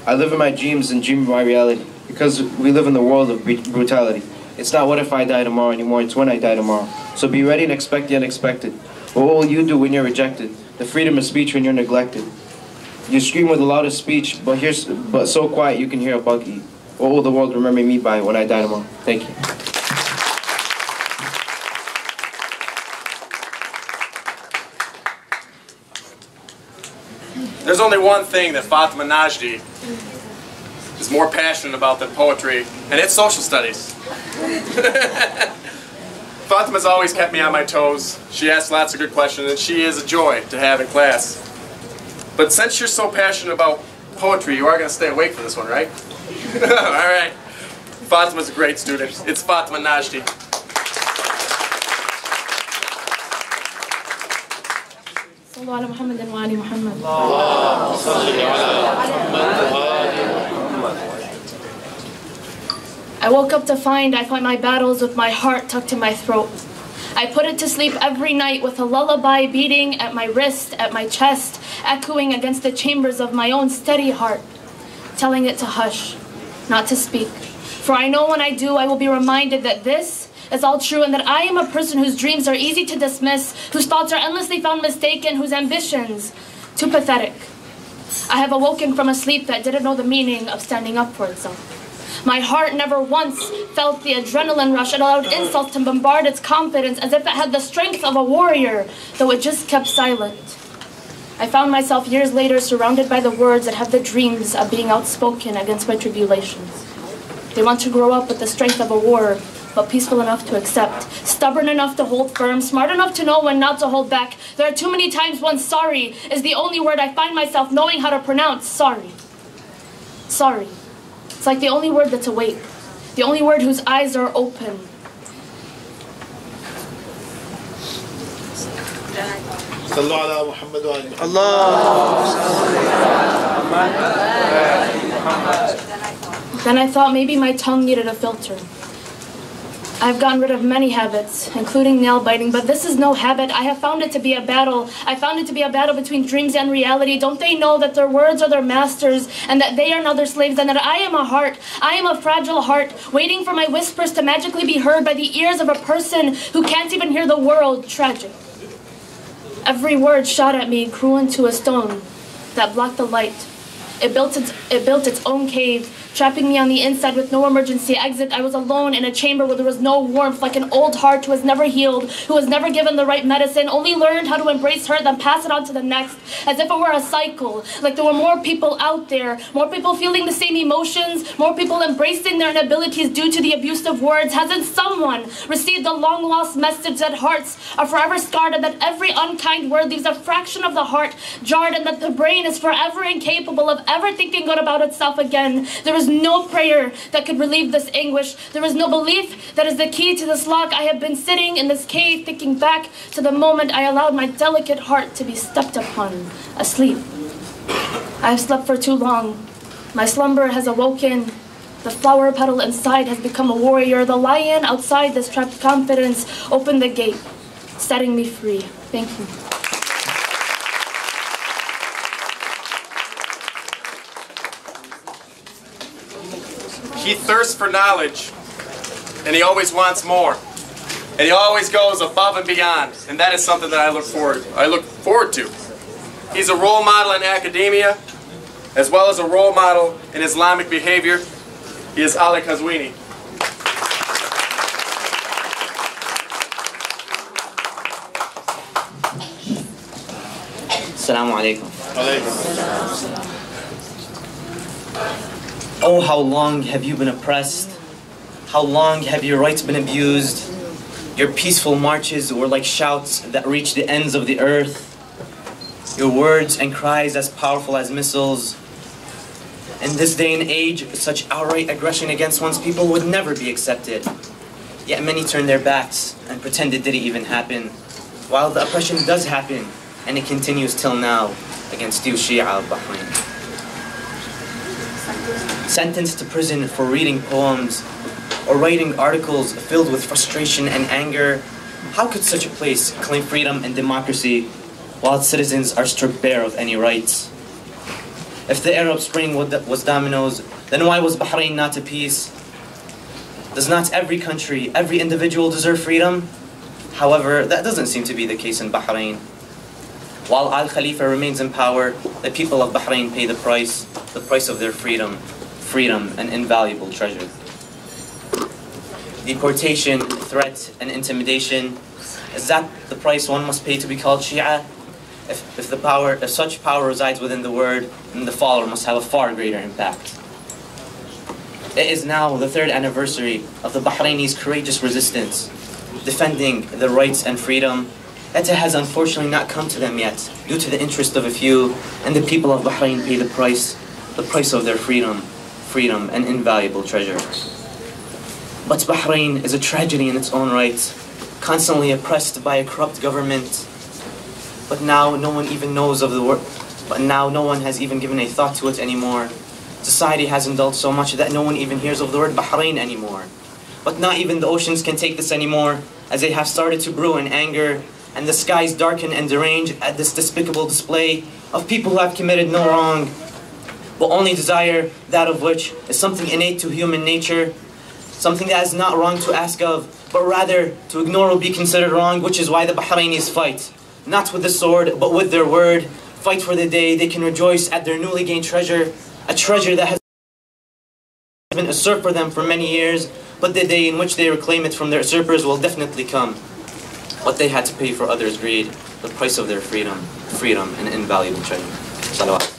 I live in my dreams and dream of my reality, because we live in the world of brutality. It's not what if I die tomorrow anymore, it's when I die tomorrow. So be ready and expect the unexpected. What will you do when you're rejected? The freedom of speech when you're neglected. You scream with the loudest speech, but so quiet you can hear a bug eat. What will the world remember me by when I die tomorrow? Thank you. There's only one thing that Fatima Najdi is more passionate about than poetry, and it's social studies. Fatima's always kept me on my toes. She asks lots of good questions, and she is a joy to have in class. But since you're so passionate about poetry, you are going to stay awake for this one, right? All right. Fatima's a great student. It's Fatima Najdi. صلوا على محمد وآل محمد. I woke up to find I fight my battles with my heart tucked in my throat. I put it to sleep every night with a lullaby beating at my wrist, at my chest, echoing against the chambers of my own steady heart, telling it to hush, not to speak. For I know when I do, I will be reminded that this is all true and that I am a person whose dreams are easy to dismiss, whose thoughts are endlessly found mistaken, whose ambitions too pathetic. I have awoken from a sleep that didn't know the meaning of standing up for itself. My heart never once felt the adrenaline rush. It allowed insults to bombard its confidence as if it had the strength of a warrior, though it just kept silent. I found myself years later surrounded by the words that have the dreams of being outspoken against my tribulations. They want to grow up with the strength of a war, but peaceful enough to accept, stubborn enough to hold firm, smart enough to know when not to hold back. There are too many times when sorry is the only word I find myself knowing how to pronounce. Sorry. Sorry. It's like the only word that's awake, the only word whose eyes are open. Then I thought maybe my tongue needed a filter. I've gotten rid of many habits, including nail biting, but this is no habit. I have found it to be a battle. I found it to be a battle between dreams and reality. Don't they know that their words are their masters and that they are now their slaves, and that I am a heart, I am a fragile heart, waiting for my whispers to magically be heard by the ears of a person who can't even hear the world. Tragic. Every word shot at me grew into a stone that blocked the light. It built its own cave, trapping me on the inside with no emergency exit. I was alone in a chamber where there was no warmth, like an old heart who has never healed, who has never given the right medicine, only learned how to embrace her, then pass it on to the next, as if it were a cycle, like there were more people out there, more people feeling the same emotions, more people embracing their inabilities due to the abuse of words. Hasn't someone received the long-lost message that hearts are forever scarred, and that every unkind word leaves a fraction of the heart jarred, and that the brain is forever incapable of ever thinking good about itself again? There is no prayer that could relieve this anguish. There is no belief that is the key to this lock. I have been sitting in this cave thinking back to the moment I allowed my delicate heart to be stepped upon, asleep. I have slept for too long. My slumber has awoken. The flower petal inside has become a warrior. The lion outside this trapped confidence opened the gate, setting me free. Thank you. He thirsts for knowledge, and he always wants more. And he always goes above and beyond, and that is something that I look forward to. He's a role model in academia, as well as a role model in Islamic behavior. He is Ali Kazwini. Assalamu alaikum. Oh, how long have you been oppressed? How long have your rights been abused? Your peaceful marches were like shouts that reached the ends of the earth. Your words and cries as powerful as missiles. In this day and age, such outright aggression against one's people would never be accepted. Yet many turn their backs and pretend it didn't even happen, while the oppression does happen, and it continues till now against you, Shia of Bahrain. Sentenced to prison for reading poems or writing articles filled with frustration and anger, how could such a place claim freedom and democracy while its citizens are stripped bare of any rights? If the Arab Spring was dominoes, then why was Bahrain not at peace? Does not every country, every individual deserve freedom? However, that doesn't seem to be the case in Bahrain. While Al Khalifa remains in power, the people of Bahrain pay the price of their freedom, an invaluable treasure. Deportation, threat, and intimidation, is that the price one must pay to be called Shia? If such power resides within the word, then the follower must have a far greater impact. It is now the 3rd anniversary of the Bahrainis' courageous resistance, defending their rights and freedom, that it has unfortunately not come to them yet, due to the interest of a few, and the people of Bahrain pay the price of their freedom and invaluable treasure. But Bahrain is a tragedy in its own right, constantly oppressed by a corrupt government. But now no one even knows of the word. But now no one has even given a thought to it anymore. Society has indulged so much that no one even hears of the word Bahrain anymore. But not even the oceans can take this anymore, as they have started to brew in anger, and the skies darken and derange at this despicable display of people who have committed no wrong, but only desire that of which is something innate to human nature, something that is not wrong to ask of, but rather to ignore will be considered wrong, which is why the Bahrainis fight. Not with the sword, but with their word. Fight for the day they can rejoice at their newly gained treasure, a treasure that has been usurped for them for many years, but the day in which they reclaim it from their usurpers will definitely come. What they had to pay for others' greed, the price of their freedom and invaluable treasure. Salawat.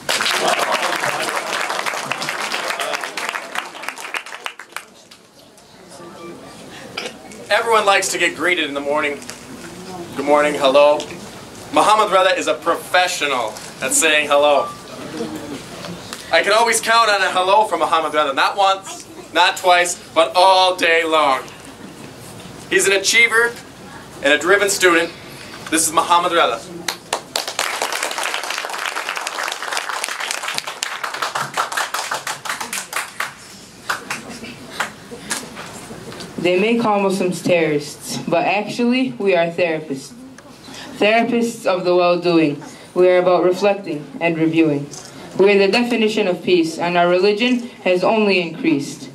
Everyone likes to get greeted in the morning. Good morning, hello. Muhammad Reza is a professional at saying hello. I can always count on a hello from Muhammad Reza, not once, not twice, but all day long. He's an achiever and a driven student. This is Muhammad Reza. They may call Muslims terrorists, but actually we are therapists. Therapists of the well-doing. We are about reflecting and reviewing. We are the definition of peace, and our religion has only increased.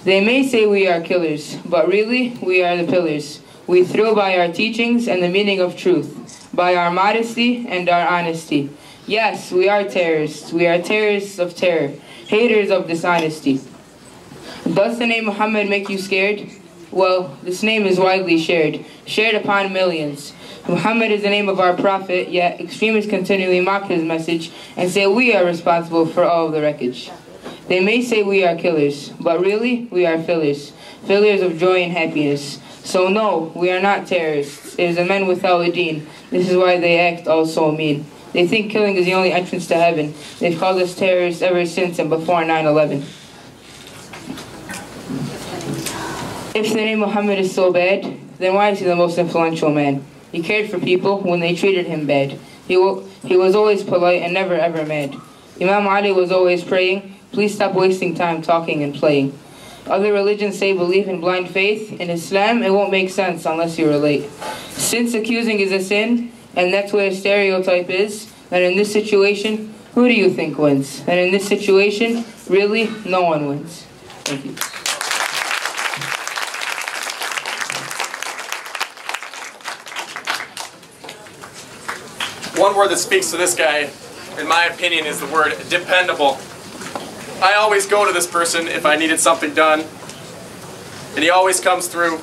They may say we are killers, but really we are the pillars. We thrill by our teachings and the meaning of truth, by our modesty and our honesty. Yes, we are terrorists. We are terrorists of terror, haters of dishonesty. Does the name Muhammad make you scared? Well, this name is widely shared upon millions. Muhammad is the name of our prophet, yet extremists continually mock his message and say we are responsible for all of the wreckage. They may say we are killers, but really we are fillers of joy and happiness. So no, we are not terrorists. It is the men without a deen. This is why they act all so mean. They think killing is the only entrance to heaven. They've called us terrorists ever since and before 9/11. If the name Muhammad is so bad, then why is he the most influential man? He cared for people when they treated him bad. He was always polite and never ever mad. Imam Ali was always praying, please stop wasting time talking and playing. Other religions say believe in blind faith. In Islam, it won't make sense unless you relate. Since accusing is a sin, and that's what a stereotype is, then in this situation, who do you think wins? And in this situation, really, no one wins. Thank you. One word that speaks to this guy, in my opinion, is the word dependable. I always go to this person if I needed something done, and he always comes through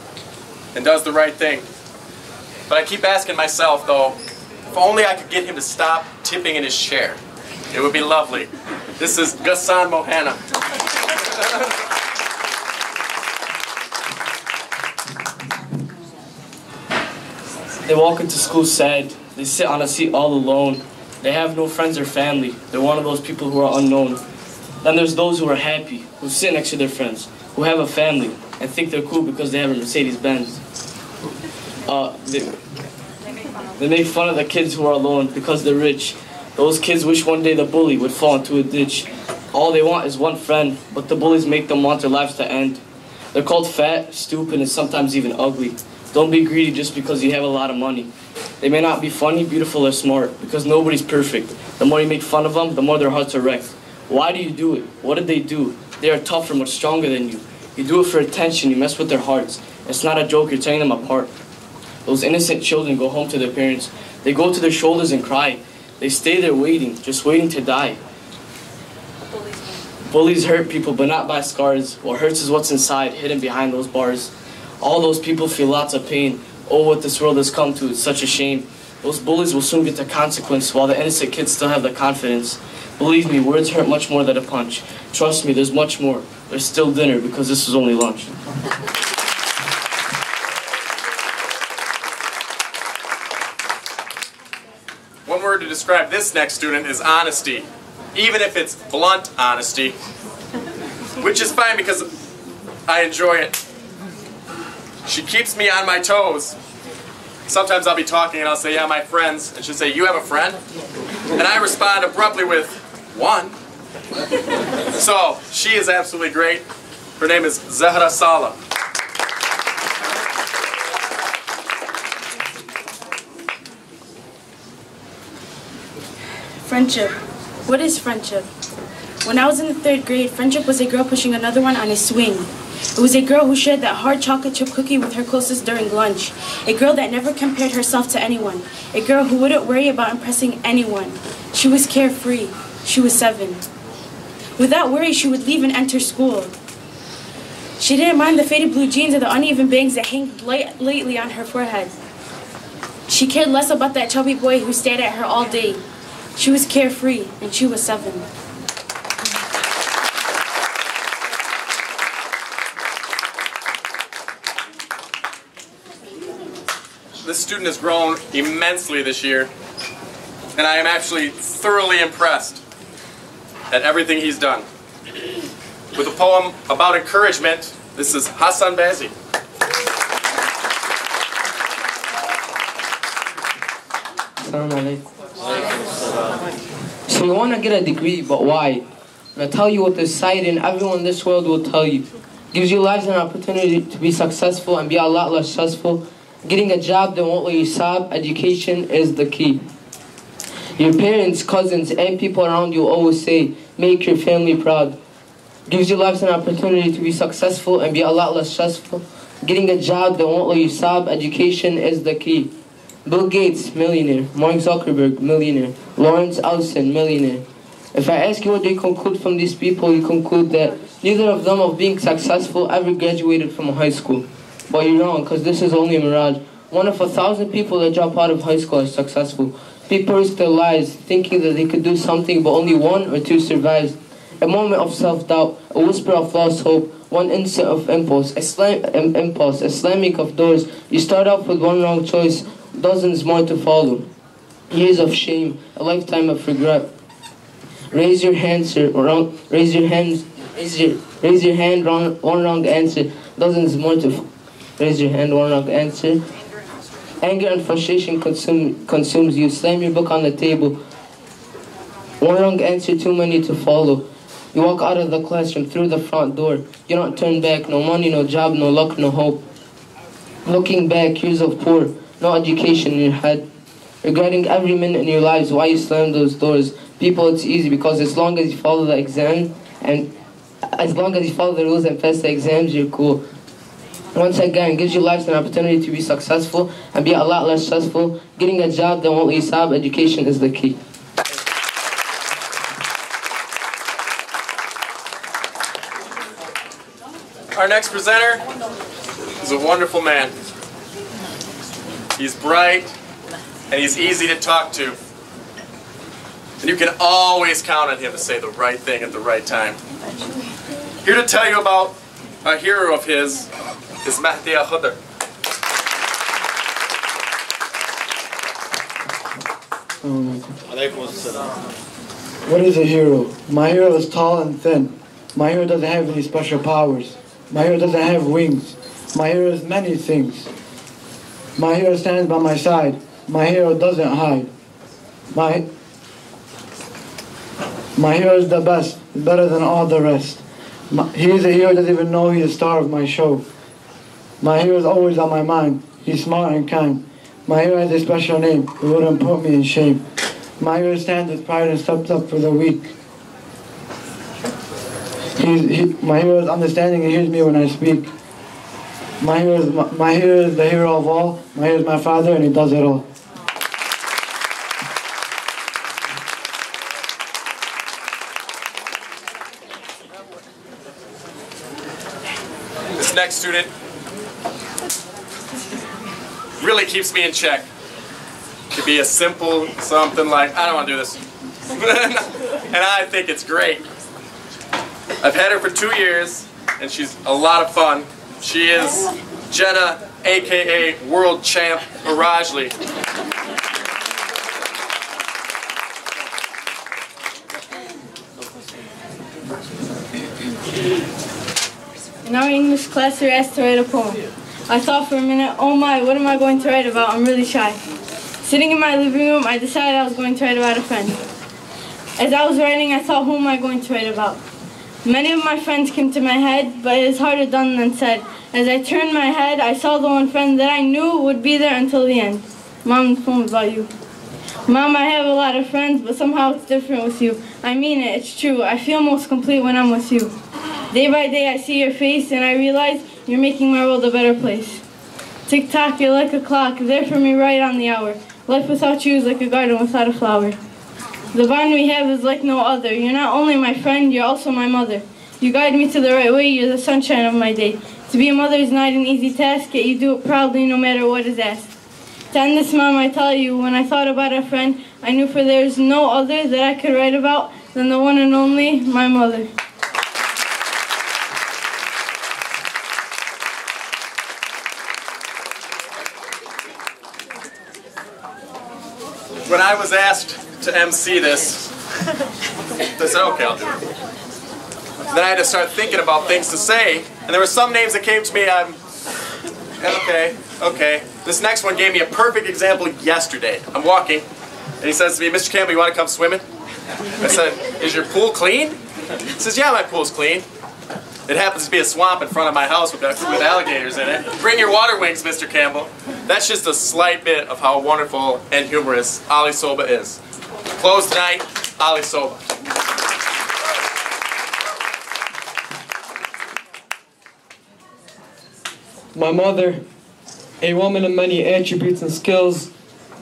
and does the right thing. But I keep asking myself, though, if only I could get him to stop tipping in his chair. It would be lovely. This is Ghassan Mohana. They walk into school sad. They sit on a seat all alone. They have no friends or family. They're one of those people who are unknown. Then there's those who are happy, who sit next to their friends, who have a family, and think they're cool because they have a Mercedes-Benz. They make fun of the kids who are alone because they're rich. Those kids wish one day the bully would fall into a ditch. All they want is one friend, but the bullies make them want their lives to end. They're called fat, stupid, and sometimes even ugly. Don't be greedy just because you have a lot of money. They may not be funny, beautiful, or smart, because nobody's perfect. The more you make fun of them, the more their hearts are wrecked. Why do you do it? What did they do? They are tougher, much stronger than you. You do it for attention, you mess with their hearts. It's not a joke, you're tearing them apart. Those innocent children go home to their parents. They go to their shoulders and cry. They stay there waiting, just waiting to die. Bullies hurt people, but not by scars. What hurts is what's inside, hidden behind those bars. All those people feel lots of pain. Oh, what this world has come to, it's such a shame. Those bullies will soon get the consequence, while the innocent kids still have the confidence. Believe me, words hurt much more than a punch. Trust me, there's much more. There's still dinner, because this is only lunch. one word to describe this next student is honesty. Even if it's blunt honesty, which is fine because I enjoy it. She keeps me on my toes. Sometimes I'll be talking and I'll say, yeah, my friends. And she'll say, you have a friend? And I respond abruptly with, one. So, she is absolutely great. Her name is Zahra Saleh. Friendship. What is friendship? When I was in the 3rd grade, friendship was a girl pushing another one on a swing. It was a girl who shared that hard chocolate chip cookie with her closest during lunch. A girl that never compared herself to anyone. A girl who wouldn't worry about impressing anyone. She was carefree. She was 7. Without worry, she would leave and enter school. She didn't mind the faded blue jeans or the uneven bangs that hang lightly on her forehead. She cared less about that chubby boy who stared at her all day. She was carefree, and she was 7. This student has grown immensely this year, and I am actually thoroughly impressed at everything he's done. With a poem about encouragement, this is Hassan Bazi. So you want to get a degree, but why? And I tell you what the society and everyone in this world will tell you. Gives you lives an opportunity to be successful and be a lot less stressful. Getting a job that won't let you sob. Education is the key. Your parents, cousins, and people around you always say, make your family proud. Gives your lives an opportunity to be successful and be a lot less stressful. Getting a job that won't let you sob. Education is the key. Bill Gates, millionaire. Mark Zuckerberg, millionaire. Lawrence Ellison, millionaire. If I ask you what they conclude from these people, you conclude that neither of them of being successful ever graduated from high school. But you're wrong, because this is only a mirage. 1 of 1,000 people that drop out of high school are successful. People risk their lives thinking that they could do something, but only 1 or 2 survives. A moment of self-doubt, a whisper of lost hope, 1 instant of impulse, a slamming of doors. You start off with 1 wrong choice, dozens more to follow. Years of shame, a lifetime of regret. Raise your hand, sir. Raise your hand. One wrong answer, dozens more to follow. Raise your hand, 1 wrong answer. Anger and frustration consumes you. Slam your book on the table. 1 wrong answer, too many to follow. You walk out of the classroom through the front door. You don't turn back. No money, no job, no luck, no hope. Looking back, years of poor, no education in your head. Regretting every minute in your lives why you slammed those doors. People, it's easy because as long as you follow the exam and as long as you follow the rules and pass the exams, you're cool. Once again, gives you lives an opportunity to be successful and be a lot less stressful. Getting a job that won't let you sob. Education is the key. Our next presenter is a wonderful man. He's bright and he's easy to talk to. And you can always count on him to say the right thing at the right time. Here to tell you about a hero of his is Mahdi Khudr. What is a hero? My hero is tall and thin. My hero doesn't have any special powers. My hero doesn't have wings. My hero is many things. My hero stands by my side. My hero doesn't hide. My hero is the best, better than all the rest. He is a hero who doesn't even know he's the star of my show. My hero is always on my mind. He's smart and kind. My hero has a special name. He wouldn't put me in shame. My hero stands with pride and steps up for the weak. My hero is understanding and hears me when I speak. My hero is the hero of all. My hero is my father, and he does it all. This next student really keeps me in check. To be a simple something like, I don't want to do this. And I think it's great. I've had her for 2 years, and she's a lot of fun. She is Jenna, a.k.a. World Champ Arajli. In our English class, we were asked to write a poem. I thought for a minute, oh my, what am I going to write about? I'm really shy. Sitting in my living room, I decided I was going to write about a friend. As I was writing, I thought, who am I going to write about? Many of my friends came to my head, but it is harder done than said. As I turned my head, I saw the one friend that I knew would be there until the end. Mom, the poem is about you. Mom, I have a lot of friends, but somehow it's different with you. I mean it, it's true. I feel most complete when I'm with you. Day by day I see your face and I realize you're making my world a better place. Tick-tock, you're like a clock, there for me right on the hour. Life without you is like a garden without a flower. The bond we have is like no other. You're not only my friend, you're also my mother. You guide me to the right way, you're the sunshine of my day. To be a mother is not an easy task, yet you do it proudly no matter what is asked. To end this, Mom, I tell you, when I thought about a friend, I knew for there is no other that I could write about than the one and only, my mother. When I was asked to MC this, I said, okay, I'll do it. Then I had to start thinking about things to say, and there were some names that came to me, okay. This next one gave me a perfect example yesterday. I'm walking, and he says to me, Mr. Campbell, you want to come swimming? I said, is your pool clean? He says, yeah, my pool's clean. It happens to be a swamp in front of my house with alligators in it. Bring your water wings, Mr. Campbell. That's just a slight bit of how wonderful and humorous Ali Soba is. Close tonight, Ali Soba. My mother, a woman of many attributes and skills,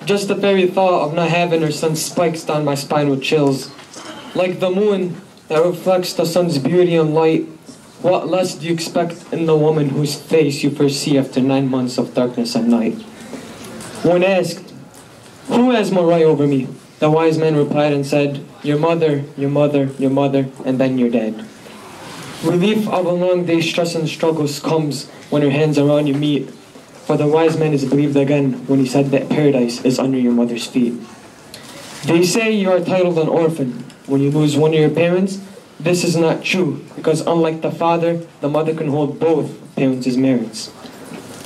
just the very thought of not having her sun spikes down my spine with chills. Like the moon that reflects the sun's beauty and light, what less do you expect in the woman whose face you first see after 9 months of darkness and night? When asked, who has more right over me? The wise man replied and said, your mother, your mother, your mother, and then your dad. Relief of a long day's stress and struggles comes when your hands around you meet. For the wise man is believed again when he said that paradise is under your mother's feet. They say you are titled an orphan when you lose one of your parents. This is not true, because unlike the father, the mother can hold both parents' merits.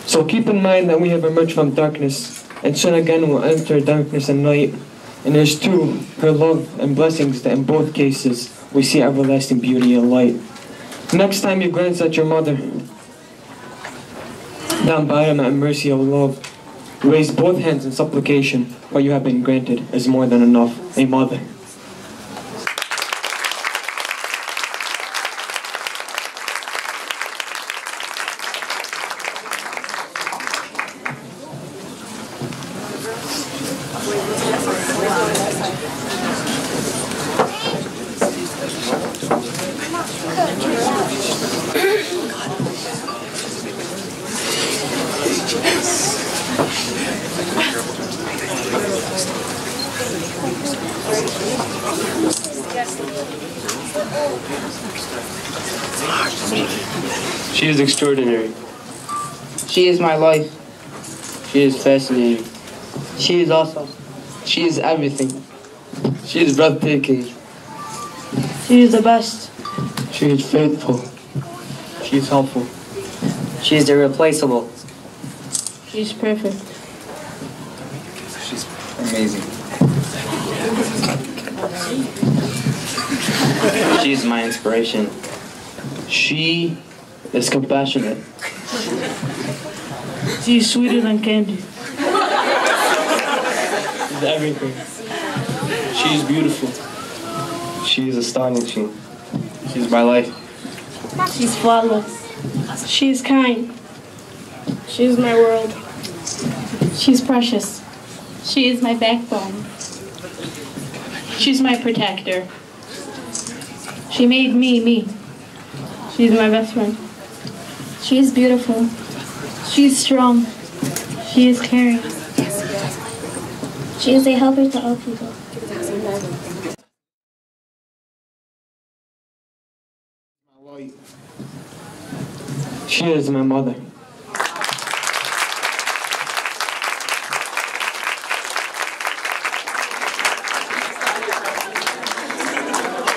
So keep in mind that we have emerged from darkness, and soon again will enter darkness and night. And there's true, her love and blessings that in both cases we see everlasting beauty and light. Next time you glance at your mother, down bottom at mercy of love, raise both hands in supplication. What you have been granted is more than enough, a mother. She is extraordinary. She is my life. She is fascinating. She is awesome. She is everything. She is breathtaking. She is the best. She is faithful. She is helpful. She is irreplaceable. She's perfect. She's amazing. She is my inspiration. She is compassionate. She's sweeter than candy. She's everything. She is beautiful. She is astonishing. She is my life. She's flawless. She's kind. She's my world. She's precious. She is my backbone. She's my protector. She made me, me. She's my best friend. She is beautiful. She is strong. She is caring. She is a helper to all people. She is my mother.